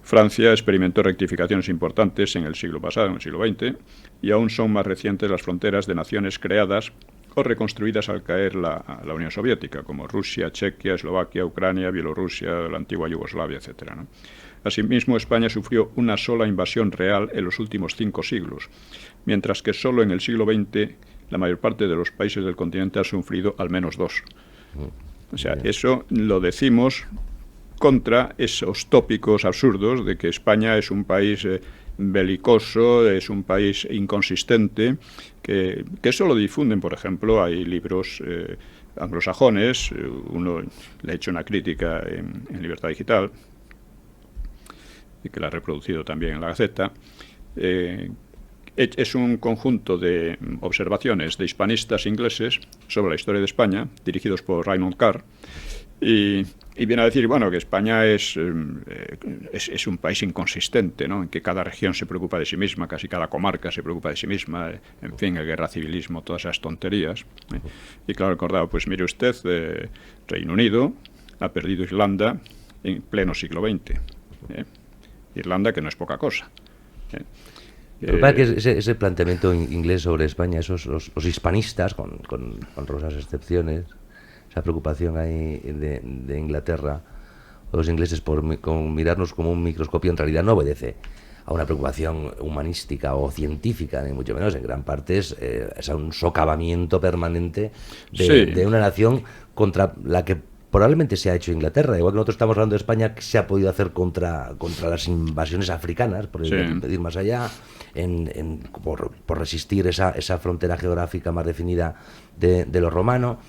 Francia experimentó rectificaciones importantes en el siglo pasado, en el siglo XX, y aún son más recientes las fronteras de naciones creadas o reconstruidas al caer la Unión Soviética, como Rusia, Chequia, Eslovaquia, Ucrania, Bielorrusia, la antigua Yugoslavia, etc., ¿no? Asimismo, España sufrió una sola invasión real en los últimos 5 siglos, mientras que solo en el siglo XX la mayor parte de los países del continente ha sufrido al menos 2. O sea, eso lo decimos contra esos tópicos absurdos de que España es un país belicoso, es un país inconsistente, que eso lo difunden, por ejemplo, hay libros anglosajones, uno le ha hecho una crítica en Libertad Digital, y que la ha reproducido también en la Gaceta. Es un conjunto de observaciones de hispanistas ingleses sobre la historia de España, dirigidos por Raymond Carr, y Y viene a decir, bueno, que España es un país inconsistente, ¿no? En que cada región se preocupa de sí misma, casi cada comarca se preocupa de sí misma, en fin, el guerra civilismo, todas esas tonterías. Y claro, recordado, pues mire usted, Reino Unido ha perdido Irlanda en pleno siglo XX. Irlanda, que no es poca cosa. Lo que pasa es que ese planteamiento inglés sobre España, los hispanistas, con honrosas excepciones, esa preocupación ahí de Inglaterra, o los ingleses con mirarnos como un microscopio, en realidad no obedece a una preocupación humanística o científica, ni mucho menos. En gran parte es un socavamiento permanente de una nación contra la que probablemente se ha hecho Inglaterra. Igual que nosotros estamos hablando de España, que se ha podido hacer contra las invasiones africanas, por ir más allá, por resistir esa frontera geográfica más definida de lo romano.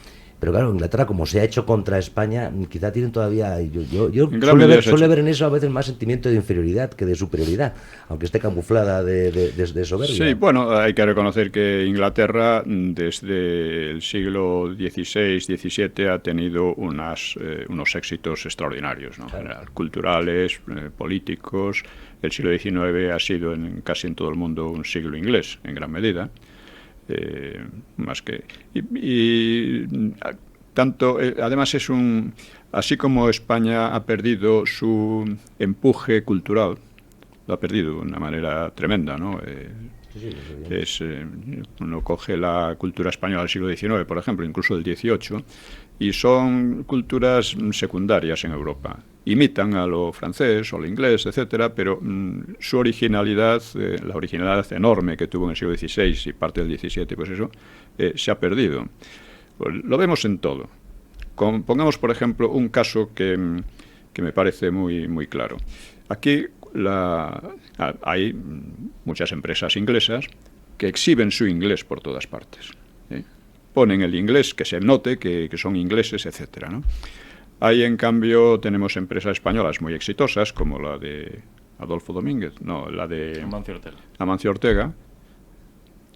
Pero claro, Inglaterra, como se ha hecho contra España, quizá tienen todavía... Yo suele ver en eso a veces más sentimiento de inferioridad que de superioridad, aunque esté camuflada de soberbia. Sí, bueno, hay que reconocer que Inglaterra desde el siglo XVI, XVII ha tenido unos éxitos extraordinarios, ¿no? Claro. Culturales, políticos. El siglo XIX ha sido casi en todo el mundo un siglo inglés, en gran medida. Más que tanto además así como España ha perdido su empuje cultural, lo ha perdido de una manera tremenda, ¿no? Uno coge la cultura española del siglo XIX, por ejemplo, incluso del XVIII, y son culturas secundarias en Europa. Imitan a lo francés o lo inglés, etcétera, pero su originalidad, la originalidad enorme que tuvo en el siglo XVI y parte del XVII, pues eso, se ha perdido. Pues lo vemos en todo. Pongamos, por ejemplo, un caso que me parece muy, muy claro. Aquí hay muchas empresas inglesas que exhiben su inglés por todas partes. Ponen el inglés, que se note que son ingleses, etcétera, ¿no? Ahí, en cambio, tenemos empresas españolas muy exitosas, como la de Adolfo Domínguez, la de Amancio Ortega.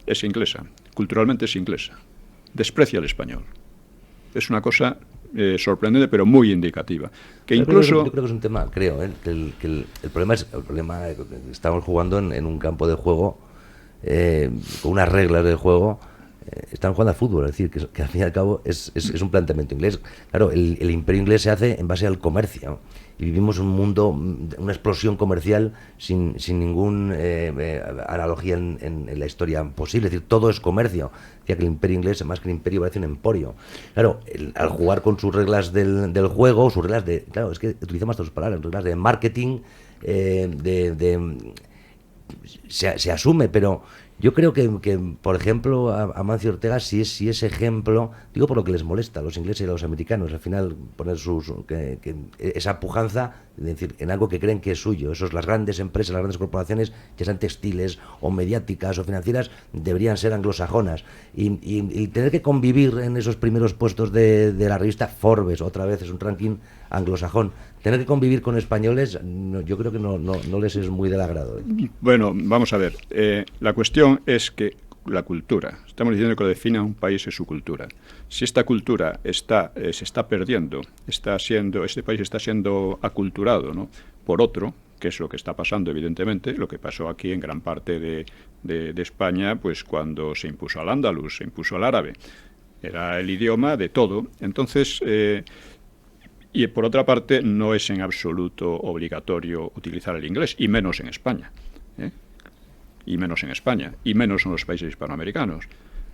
Es inglesa, culturalmente es inglesa. Desprecia el español. Es una cosa sorprendente, pero muy indicativa. Que incluso... Yo creo que es un tema, que el problema estamos jugando en un campo de juego con unas reglas del juego. Están jugando al fútbol, es decir, que al fin y al cabo es un planteamiento inglés. Claro, el imperio inglés se hace en base al comercio, y vivimos un mundo, una explosión comercial sin ninguna analogía en la historia posible. Es decir, todo es comercio. Decía que el imperio inglés, más que el imperio, parece un emporio. Claro, al jugar con sus reglas del juego, sus reglas de... Claro, es que utilizamos todas sus palabras, reglas de marketing, se asume, pero... Yo creo que por ejemplo, Amancio Ortega sí es ejemplo, digo por lo que les molesta a los ingleses y a los americanos, al final poner esa pujanza, es decir, en algo que creen que es suyo. Las grandes empresas, las grandes corporaciones, ya sean textiles o mediáticas o financieras, deberían ser anglosajonas. Y tener que convivir en esos primeros puestos de la revista Forbes, otra vez es un ranking anglosajón, tener que convivir con españoles, yo creo que no les es muy del agrado. Bueno, vamos a ver. La cuestión es que la cultura, estamos diciendo que lo define a un país es su cultura. Si esta cultura se está perdiendo, este país está siendo aculturado, ¿no?, por otro, que es lo que está pasando, evidentemente, lo que pasó aquí en gran parte de España, pues cuando se impuso al andaluz, se impuso al árabe. Era el idioma de todo. Entonces... Y por otra parte, no es en absoluto obligatorio utilizar el inglés, y menos en España. Y menos en España, y menos en los países hispanoamericanos.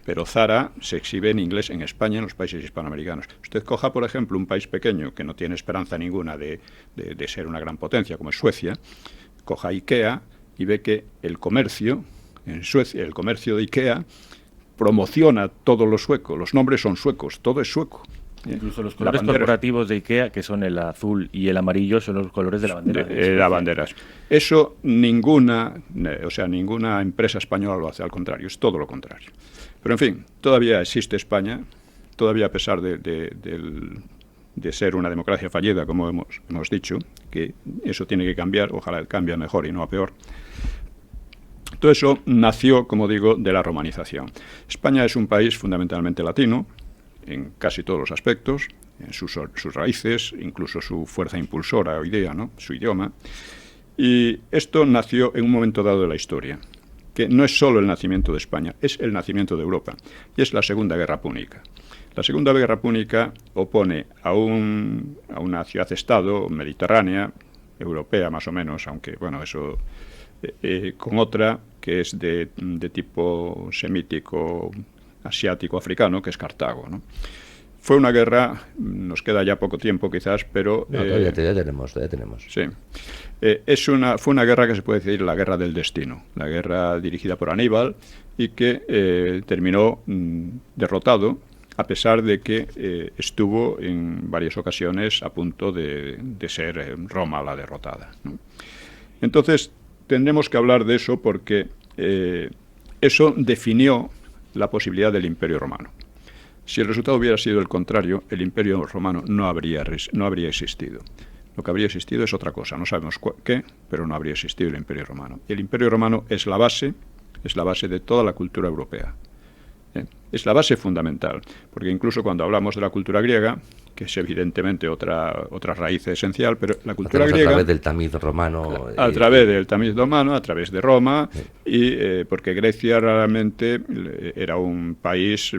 Pero Zara se exhibe en inglés en España, en los países hispanoamericanos. Usted coja, por ejemplo, un país pequeño que no tiene esperanza ninguna de ser una gran potencia, como es Suecia, coja IKEA y ve que el comercio en Suecia, el comercio de IKEA, promociona todo lo sueco. Los nombres son suecos, todo es sueco. Incluso los colores corporativos de IKEA, que son el azul y el amarillo, son los colores de la bandera. Las banderas. Eso ninguna empresa española lo hace, al contrario, es todo lo contrario. Pero en fin, todavía existe España, todavía a pesar de ser una democracia fallida, como hemos dicho, que eso tiene que cambiar, ojalá cambie a mejor y no a peor. Todo eso nació, como digo, de la romanización. España es un país fundamentalmente latino, en casi todos los aspectos, sus raíces, incluso su fuerza impulsora o idea, ¿no? Su idioma. Y esto nació en un momento dado de la historia, que no es solo el nacimiento de España, es el nacimiento de Europa, y es la Segunda Guerra Púnica. La Segunda Guerra Púnica opone a una ciudad-estado mediterránea, europea más o menos, aunque, bueno, eso, con otra que es de tipo semítico, asiático, africano, que es Cartago, ¿no? Fue una guerra, nos queda ya poco tiempo quizás, pero... No, todavía tenemos. Sí. Fue una guerra que se puede decir la guerra del destino, la guerra dirigida por Aníbal y que terminó derrotado, a pesar de que estuvo en varias ocasiones a punto de ser Roma la derrotada, ¿no? Entonces, tendremos que hablar de eso porque eso definió la posibilidad del Imperio Romano. Si el resultado hubiera sido el contrario, el Imperio Romano no habría existido. Lo que habría existido es otra cosa, no sabemos qué, pero no habría existido el Imperio Romano. Y el Imperio Romano es la base de toda la cultura europea. Es la base fundamental, porque incluso cuando hablamos de la cultura griega, que es evidentemente otra raíz esencial, pero la cultura griega... A través del tamiz romano. A través del tamiz romano, a través de Roma, sí. Y porque Grecia realmente era un país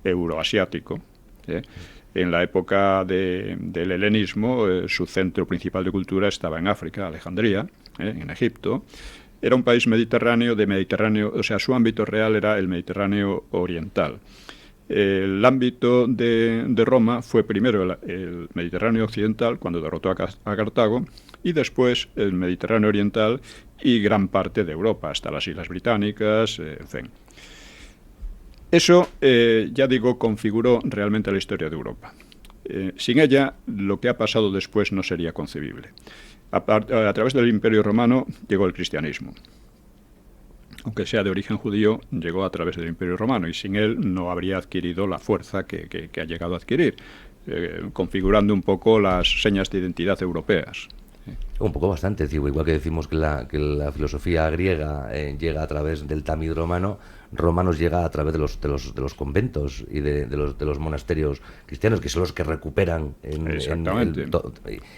euroasiático. En la época del helenismo, su centro principal de cultura estaba en África, Alejandría, en Egipto. Era un país mediterráneo, o sea, su ámbito real era el Mediterráneo oriental. El ámbito de Roma fue primero el Mediterráneo occidental, cuando derrotó a Cartago, y después el Mediterráneo oriental y gran parte de Europa, hasta las Islas Británicas, en fin. Eso, ya digo, configuró realmente la historia de Europa. Sin ella, lo que ha pasado después no sería concebible. A través del Imperio Romano llegó el cristianismo. Aunque sea de origen judío, llegó a través del Imperio Romano y sin él no habría adquirido la fuerza que ha llegado a adquirir, configurando un poco las señas de identidad europeas. Un poco bastante, igual que decimos que la filosofía griega llega a través del tamiz romano, Roma nos llega a través de los conventos y de los monasterios cristianos, que son los que recuperan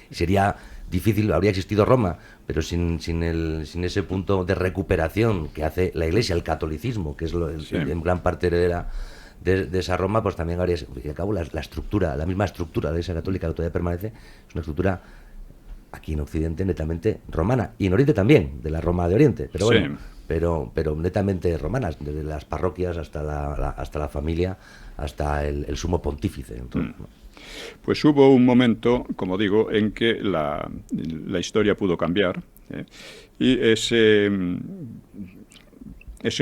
sería difícil, habría existido Roma, pero sin ese punto de recuperación que hace la Iglesia, el catolicismo, que es en gran parte heredera de esa Roma, pues también habría, y al cabo la estructura, la misma estructura de la Iglesia católica que todavía permanece, es una estructura aquí en Occidente netamente romana, y en Oriente también, de la Roma de Oriente, pero bueno, sí. pero netamente romanas, desde las parroquias hasta la familia, hasta el sumo pontífice. Entonces, Pues hubo un momento, como digo, en que la historia pudo cambiar, y ese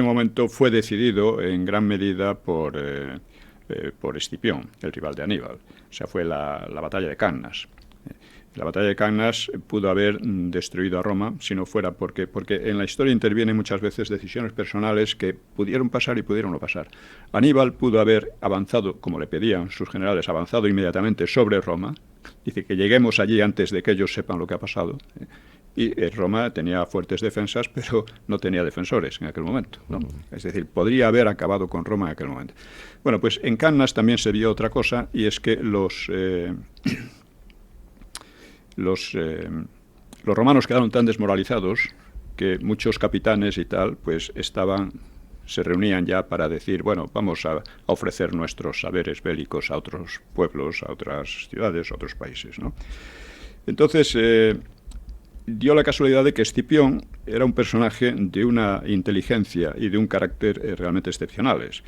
momento fue decidido en gran medida por Escipión, el rival de Aníbal. O sea, fue la batalla de Cannas. La batalla de Cannas pudo haber destruido a Roma si no fuera porque en la historia intervienen muchas veces decisiones personales que pudieron pasar y pudieron no pasar. Aníbal pudo haber avanzado, como le pedían sus generales, avanzado inmediatamente sobre Roma. Dice que lleguemos allí antes de que ellos sepan lo que ha pasado. Y Roma tenía fuertes defensas, pero no tenía defensores en aquel momento, ¿no? Es decir, podría haber acabado con Roma en aquel momento. Bueno, pues en Cannas también se vio otra cosa, y es que los romanos quedaron tan desmoralizados que muchos capitanes y tal, pues se reunían ya para decir, bueno, vamos a ofrecer nuestros saberes bélicos a otros pueblos, a otras ciudades, a otros países, ¿no? Entonces, dio la casualidad de que Escipión era un personaje de una inteligencia y de un carácter realmente excepcionales.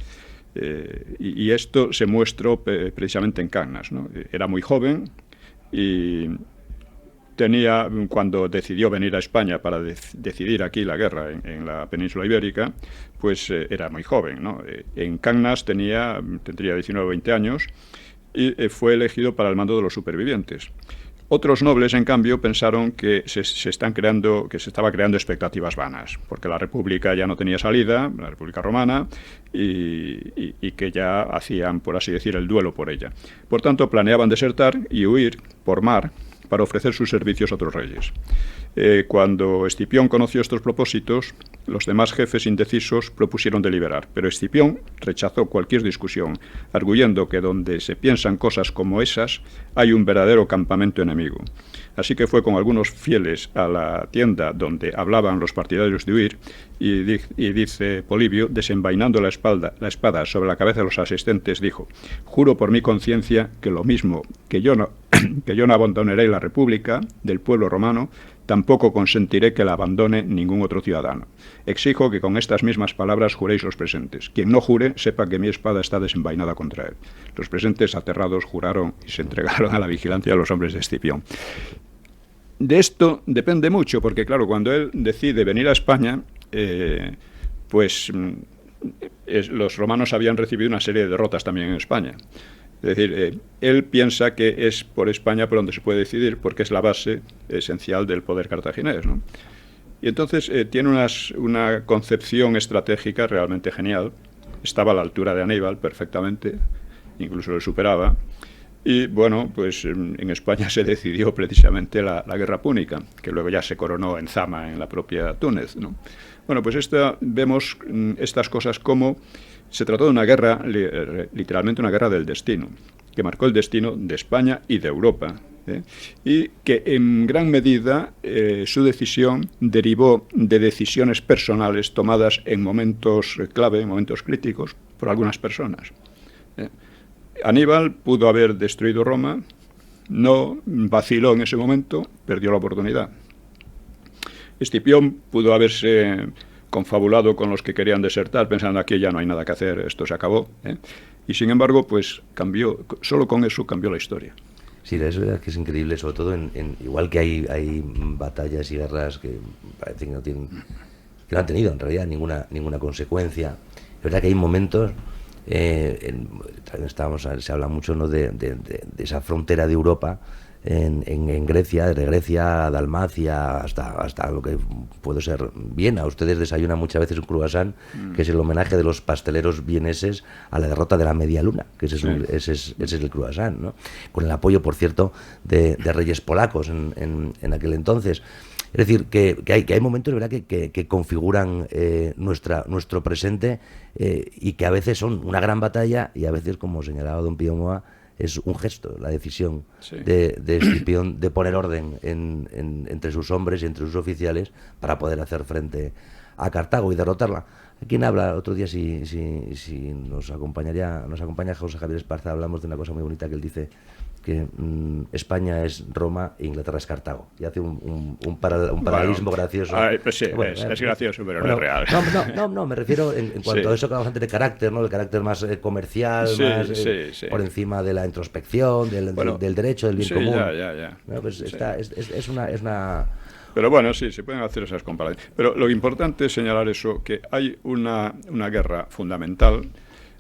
Y esto se mostró precisamente en Cannas, ¿no? Era muy joven y cuando decidió venir a España para decidir aquí la guerra en la península ibérica, pues era muy joven, ¿no? En Cannas tendría 19 o 20 años y fue elegido para el mando de los supervivientes. Otros nobles, en cambio, pensaron que se estaba creando expectativas vanas, porque la República ya no tenía salida, la República Romana, y que ya hacían, por así decir, el duelo por ella. Por tanto, planeaban desertar y huir por mar para ofrecer sus servicios a otros reyes. Cuando Escipión conoció estos propósitos, Los demás jefes indecisos propusieron deliberar, pero Escipión rechazó cualquier discusión, arguyendo que donde se piensan cosas como esas hay un verdadero campamento enemigo. Así que fue con algunos fieles a la tienda donde hablaban los partidarios de huir y dice Polibio, desenvainando la espada sobre la cabeza de los asistentes, dijo: «Juro por mi conciencia que lo mismo que yo no abandonaré la república del pueblo romano, tampoco consentiré que la abandone ningún otro ciudadano. Exijo que con estas mismas palabras juréis los presentes. Quien no jure, sepa que mi espada está desenvainada contra él». Los presentes, aterrados, juraron y se entregaron a la vigilancia de los hombres de Escipión. De esto depende mucho, porque claro, cuando él decide venir a España, los romanos habían recibido una serie de derrotas también en España. Es decir, él piensa que es por España por donde se puede decidir, porque es la base esencial del poder cartaginés, ¿no? Y entonces tiene una concepción estratégica realmente genial. Estaba a la altura de Aníbal perfectamente, incluso le superaba. Y bueno, pues en España se decidió precisamente la guerra púnica, que luego ya se coronó en Zama, en la propia Túnez, ¿no? Bueno, pues vemos estas cosas como se trató de una guerra, literalmente una guerra del destino, que marcó el destino de España y de Europa, y que en gran medida su decisión derivó de decisiones personales tomadas en momentos clave, en momentos críticos, por algunas personas. Aníbal pudo haber destruido Roma, no vaciló en ese momento, perdió la oportunidad. Escipión pudo haberse confabulado con los que querían desertar, pensando aquí ya no hay nada que hacer, esto se acabó, y sin embargo, pues solo con eso cambió la historia. Sí, es verdad que es increíble, sobre todo igual que hay batallas y guerras que parece que no han tenido en realidad ninguna consecuencia. Es verdad que hay momentos, se habla mucho, ¿no?, de esa frontera de Europa en Grecia, desde Grecia a Dalmacia hasta lo que puede ser Viena. Ustedes desayunan muchas veces un croissant, que es el homenaje de los pasteleros vieneses a la derrota de la Media Luna, que ese es el croissant, ¿no? Con el apoyo, por cierto, de reyes polacos en aquel entonces. Es decir, que hay momentos, ¿verdad?, que configuran nuestro presente, y que a veces son una gran batalla y a veces, como señalaba don Pío Moa, es un gesto, la decisión de Escipión de poner orden entre sus hombres y entre sus oficiales para poder hacer frente a Cartago y derrotarla. ¿Quién habla otro día? Si nos acompaña José Javier Esparza, hablamos de una cosa muy bonita que él dice, que España es Roma e Inglaterra es Cartago, y hace un paralelismo gracioso. Pues sí, es gracioso, pero no es real. No, me refiero en cuanto a eso que hablamos antes de carácter, ¿no? El carácter más comercial, por encima de la introspección, del derecho, del bien común. Ya. ¿No? Pues es una... Pero bueno, sí, se pueden hacer esas comparaciones. Pero lo importante es señalar eso, que hay una guerra fundamental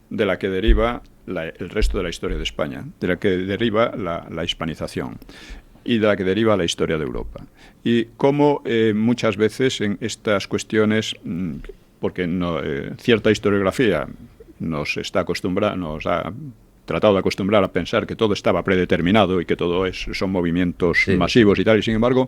de la que deriva el resto de la historia de España, de la que deriva la hispanización y de la que deriva la historia de Europa. Y cómo muchas veces en estas cuestiones, porque cierta historiografía nos ha tratado de acostumbrar a pensar que todo estaba predeterminado y que todo son movimientos masivos y tal, y sin embargo,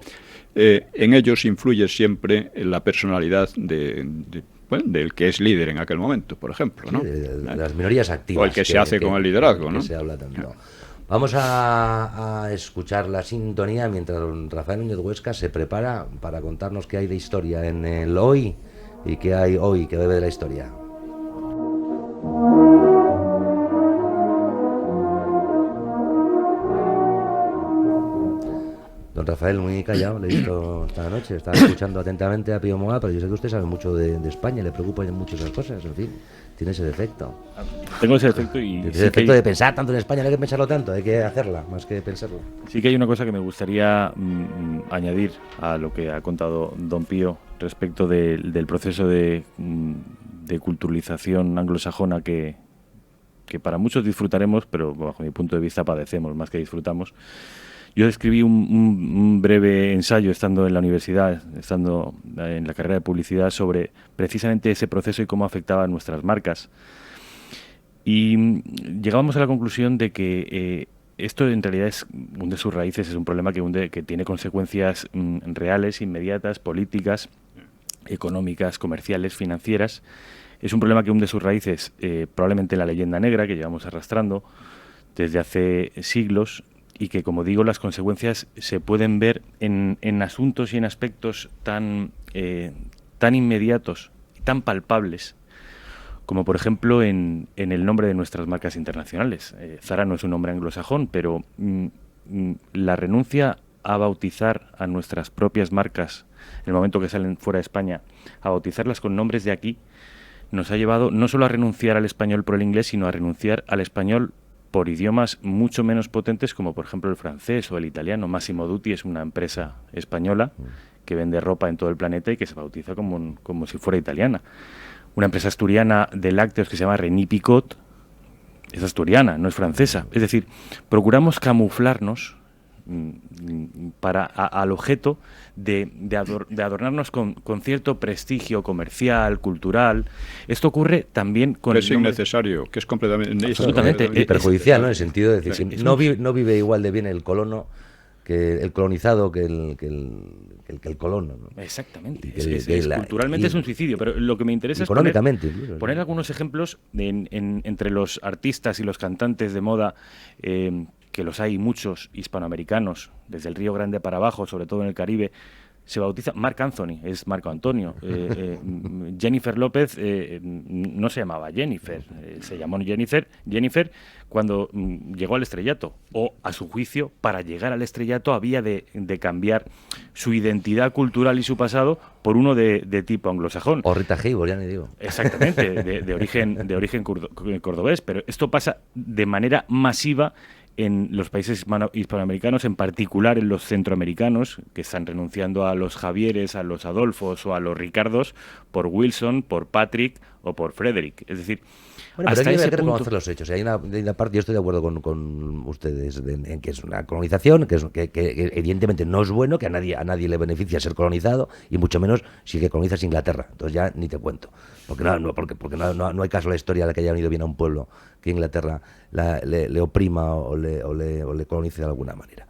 en ellos influye siempre la personalidad del que es líder en aquel momento, por ejemplo, ¿no? De las minorías activas. O el que se hace con el liderazgo, ¿no? Se habla tanto. Vamos a escuchar la sintonía mientras don Rafael Núñez Huesca se prepara para contarnos qué hay de historia en el hoy y qué hay hoy que bebe de la historia. Don Rafael, muy callado, le he visto esta noche, estaba escuchando atentamente a Pío Moa, pero yo sé que usted sabe mucho de España, le preocupan mucho esas cosas, en fin, tiene ese defecto. Tengo ese defecto de pensar tanto en España, no hay que pensarlo tanto, hay que hacerla, más que pensarlo. Sí que hay una cosa que me gustaría añadir a lo que ha contado don Pío respecto del proceso de culturalización anglosajona que para muchos disfrutaremos, pero bajo mi punto de vista padecemos más que disfrutamos. Yo escribí un breve ensayo estando en la universidad, estando en la carrera de publicidad, sobre precisamente ese proceso y cómo afectaba a nuestras marcas. Y llegábamos a la conclusión de que esto en realidad hunde sus raíces, es un problema que tiene consecuencias reales, inmediatas, políticas, económicas, comerciales, financieras. Es un problema que hunde sus raíces probablemente en la leyenda negra que llevamos arrastrando desde hace siglos y que, como digo, las consecuencias se pueden ver en asuntos y en aspectos tan inmediatos, tan palpables, como por ejemplo en el nombre de nuestras marcas internacionales. Zara no es un nombre anglosajón, pero la renuncia a bautizar a nuestras propias marcas en el momento que salen fuera de España, a bautizarlas con nombres de aquí, nos ha llevado no solo a renunciar al español por el inglés, sino a renunciar al español por idiomas mucho menos potentes como por ejemplo el francés o el italiano. Massimo Dutti es una empresa española que vende ropa en todo el planeta y que se bautiza como si fuera italiana. Una empresa asturiana de lácteos que se llama René Picot es asturiana, no es francesa. Es decir, procuramos camuflarnos al objeto de adornarnos con cierto prestigio comercial, cultural. Esto ocurre también con... Es innecesario, que es completamente... Absolutamente. Y perjudicial, ¿no? En el sentido de decir, no vive igual de bien el colono que el colonizado que el colono, ¿no? Exactamente. Culturalmente es un suicidio, pero lo que me interesa es poner algunos ejemplos entre los artistas y los cantantes de moda, que los hay muchos hispanoamericanos, desde el Río Grande para abajo, sobre todo en el Caribe. Se bautiza Marc Anthony, es Marco Antonio. Jennifer López no se llamaba Jennifer, se llamó Jennifer cuando llegó al estrellato. O, a su juicio, para llegar al estrellato había de cambiar su identidad cultural y su pasado por uno de tipo anglosajón. O Rita Hayworth, ya ni digo. Exactamente, de origen cordobés. Pero esto pasa de manera masiva en los países hispanoamericanos, en particular en los centroamericanos, que están renunciando a los Javieres, a los Adolfos o a los Ricardos por Wilson, por Patrick o por Frederick. Es decir, bueno, pero hay que reconocer los hechos. Hay una parte, yo estoy de acuerdo con ustedes en que es una colonización, que evidentemente no es bueno, que a nadie le beneficia ser colonizado, y mucho menos si que colonizas Inglaterra. Entonces ya ni te cuento. Porque no hay caso en la historia de que haya venido bien a un pueblo que Inglaterra le oprima o le colonice de alguna manera.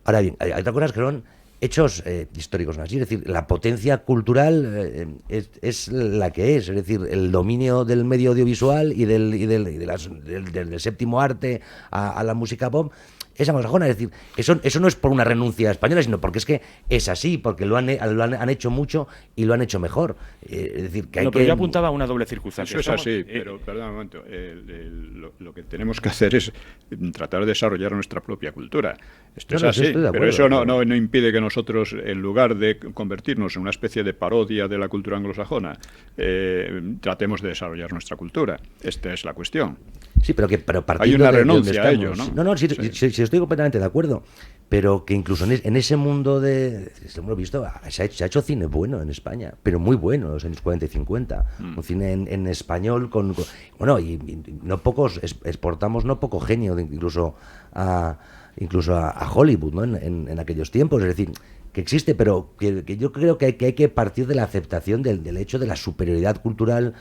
Ahora bien, hay otras cosas que son hechos históricos así, es decir, la potencia cultural es la que es decir, el dominio del medio audiovisual y del séptimo arte a la música pop es anglosajona. Es decir, eso no es por una renuncia española, sino porque es que es así, porque lo han hecho mucho y lo han hecho mejor. Es decir, que hay pero yo apuntaba a una doble circunstancia. Eso es así, pero perdón un momento. Lo que tenemos que hacer es tratar de desarrollar nuestra propia cultura. Esto es así, pero eso no impide que nosotros, en lugar de convertirnos en una especie de parodia de la cultura anglosajona, tratemos de desarrollar nuestra cultura. Esta es la cuestión. Sí, pero hay una renuncia a ello, ¿no? Sí, estoy completamente de acuerdo, pero que incluso en ese mundo hemos visto, se ha hecho cine bueno en España, pero muy bueno en los años 40 y 50, un cine en español bueno, y no pocos exportamos no poco genio, incluso a Hollywood, ¿no? En aquellos tiempos, es decir, que existe, pero que yo creo que hay que partir de la aceptación del hecho de la superioridad cultural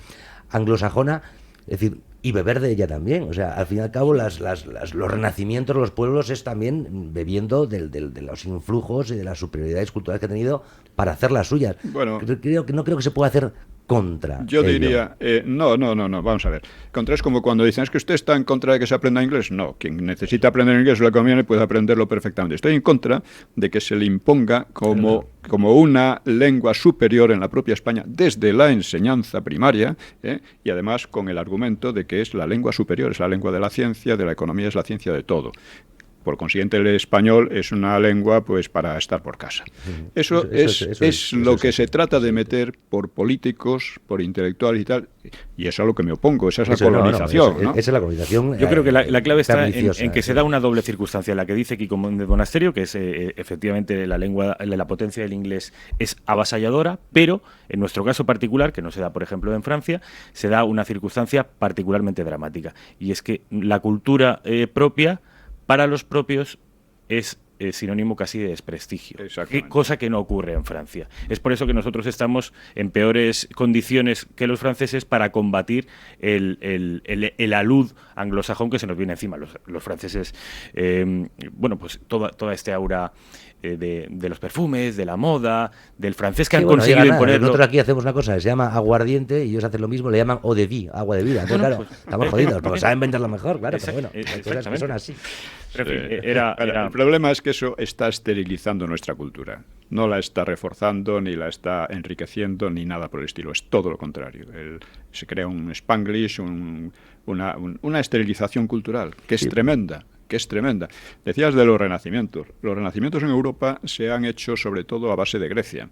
anglosajona, es decir, y beber de ella también. O sea, al fin y al cabo, los renacimientos de los pueblos es también bebiendo de los influjos y de las superioridades culturales que ha tenido para hacer las suyas. Bueno, no creo que se pueda hacer contra. Yo diría, no, vamos a ver. Contra es como cuando dicen, es que usted está en contra de que se aprenda inglés. No, quien necesita aprender inglés o le conviene puede aprenderlo perfectamente. Estoy en contra de que se le imponga como una lengua superior en la propia España desde la enseñanza primaria, y además con el argumento de que es la lengua superior, es la lengua de la ciencia, de la economía, es la ciencia de todo. Por consiguiente, el español es una lengua pues para estar por casa. Eso es lo que se trata de meter por políticos, por intelectuales y tal, y eso es a lo que me opongo, esa es la colonización. Esa es la colonización. Yo creo que la clave está en que se da una doble circunstancia, la que dice Kiko de Monasterio, que es efectivamente la potencia del inglés es avasalladora, pero en nuestro caso particular, que no se da por ejemplo en Francia, se da una circunstancia particularmente dramática, y es que la cultura propia para los propios es sinónimo casi de desprestigio. Exactamente. Cosa que no ocurre en Francia. Es por eso que nosotros estamos en peores condiciones que los franceses para combatir el alud anglosajón que se nos viene encima. Los franceses, bueno, pues toda este aura de los perfumes, de la moda, del francés que han conseguido imponerlo. Nosotros aquí hacemos una cosa, se llama aguardiente y ellos hacen lo mismo, le llaman eau de vie, agua de vida. Entonces, Bueno, claro, pues, estamos jodidos, porque saben venderlo mejor, claro, pero bueno, hay cosas que son así. Pero, en fin, El problema es que eso está esterilizando nuestra cultura. No la está reforzando, ni la está enriqueciendo, ni nada por el estilo. Es todo lo contrario. Se crea un Spanglish, una esterilización cultural, que es tremenda. Decías de los renacimientos. Los renacimientos en Europa se han hecho sobre todo a base de Grecia.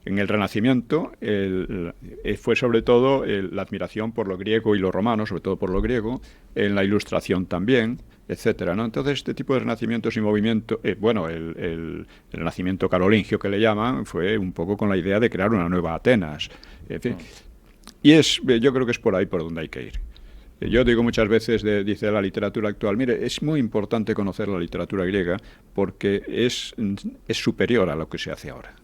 En el Renacimiento fue sobre todo la admiración por lo griego y lo romano, sobre todo por lo griego, en la Ilustración también, etcétera, ¿no? Entonces, este tipo de renacimientos y movimiento, el renacimiento carolingio que le llaman, fue un poco con la idea de crear una nueva Atenas. En fin. Y yo creo que es por ahí por donde hay que ir. Yo digo muchas veces, dice la literatura actual, mire, es muy importante conocer la literatura griega porque es superior a lo que se hace ahora.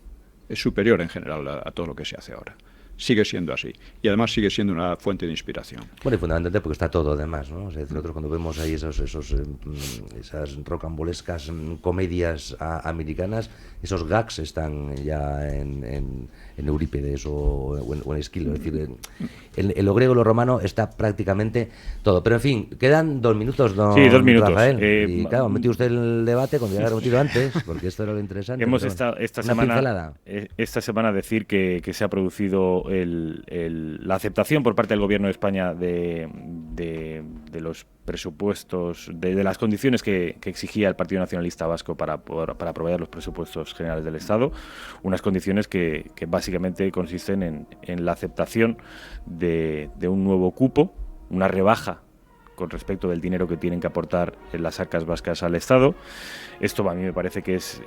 Es superior en general a todo lo que se hace ahora. Sigue siendo así. Y además sigue siendo una fuente de inspiración. Bueno, y fundamentalmente porque está todo además, ¿no? O sea, nosotros cuando vemos ahí esas rocambolescas comedias americanas, esos gags están ya en Eurípides o en Esquilo. Es decir, en lo griego y lo romano está prácticamente todo. Pero en fin, quedan 2 minutos, don Sí, 2 minutos. Rafael. Y claro, metió usted el debate cuando ya lo metido antes, porque esto era lo interesante. Hemos estado esta semana decir que se ha producido la aceptación por parte del Gobierno de España de los presupuestos, de las condiciones que exigía el Partido Nacionalista Vasco para aprobar los presupuestos generales del Estado, unas condiciones que básicamente consisten en la aceptación de un nuevo cupo, una rebaja con respecto del dinero que tienen que aportar en las arcas vascas al Estado. Esto a mí me parece que es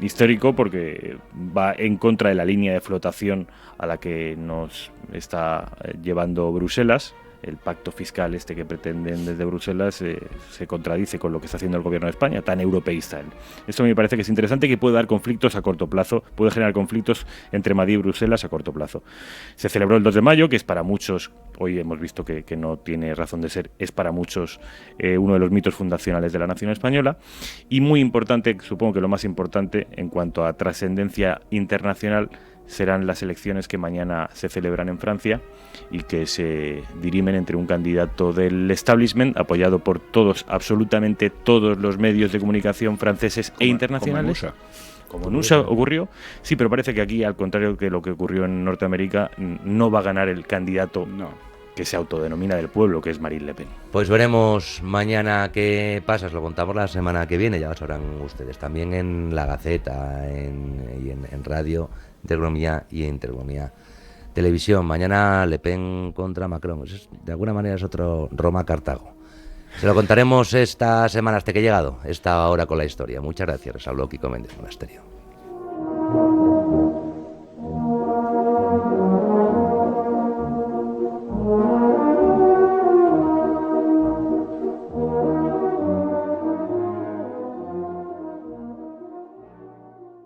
histórico porque va en contra de la línea de flotación a la que nos está llevando Bruselas. El pacto fiscal que pretenden desde Bruselas se contradice con lo que está haciendo el Gobierno de España, tan europeísta. Esto me parece que es interesante y que puede dar conflictos a corto plazo, puede generar conflictos entre Madrid y Bruselas a corto plazo. Se celebró el 2 de mayo, que es para muchos, hoy hemos visto que no tiene razón de ser, es para muchos uno de los mitos fundacionales de la nación española, y muy importante, supongo que lo más importante en cuanto a trascendencia internacional, serán las elecciones que mañana se celebran en Francia y que se dirimen entre un candidato del establishment apoyado por absolutamente todos los medios de comunicación franceses e internacionales. Como en USA ocurrió, sí, pero parece que aquí, al contrario que lo que ocurrió en Norteamérica, no va a ganar el candidato que se autodenomina del pueblo, que es Marine Le Pen. Pues veremos mañana qué pasa, os lo contamos la semana que viene, ya lo sabrán ustedes, también en La Gaceta y en Radio Intereconomía y Intereconomía Televisión. Mañana Le Pen contra Macron. De alguna manera es otro Roma-Cartago. Se lo contaremos esta semana hasta que he llegado, esta hora con la historia. Muchas gracias. Les habló Kiko Méndez Monasterio.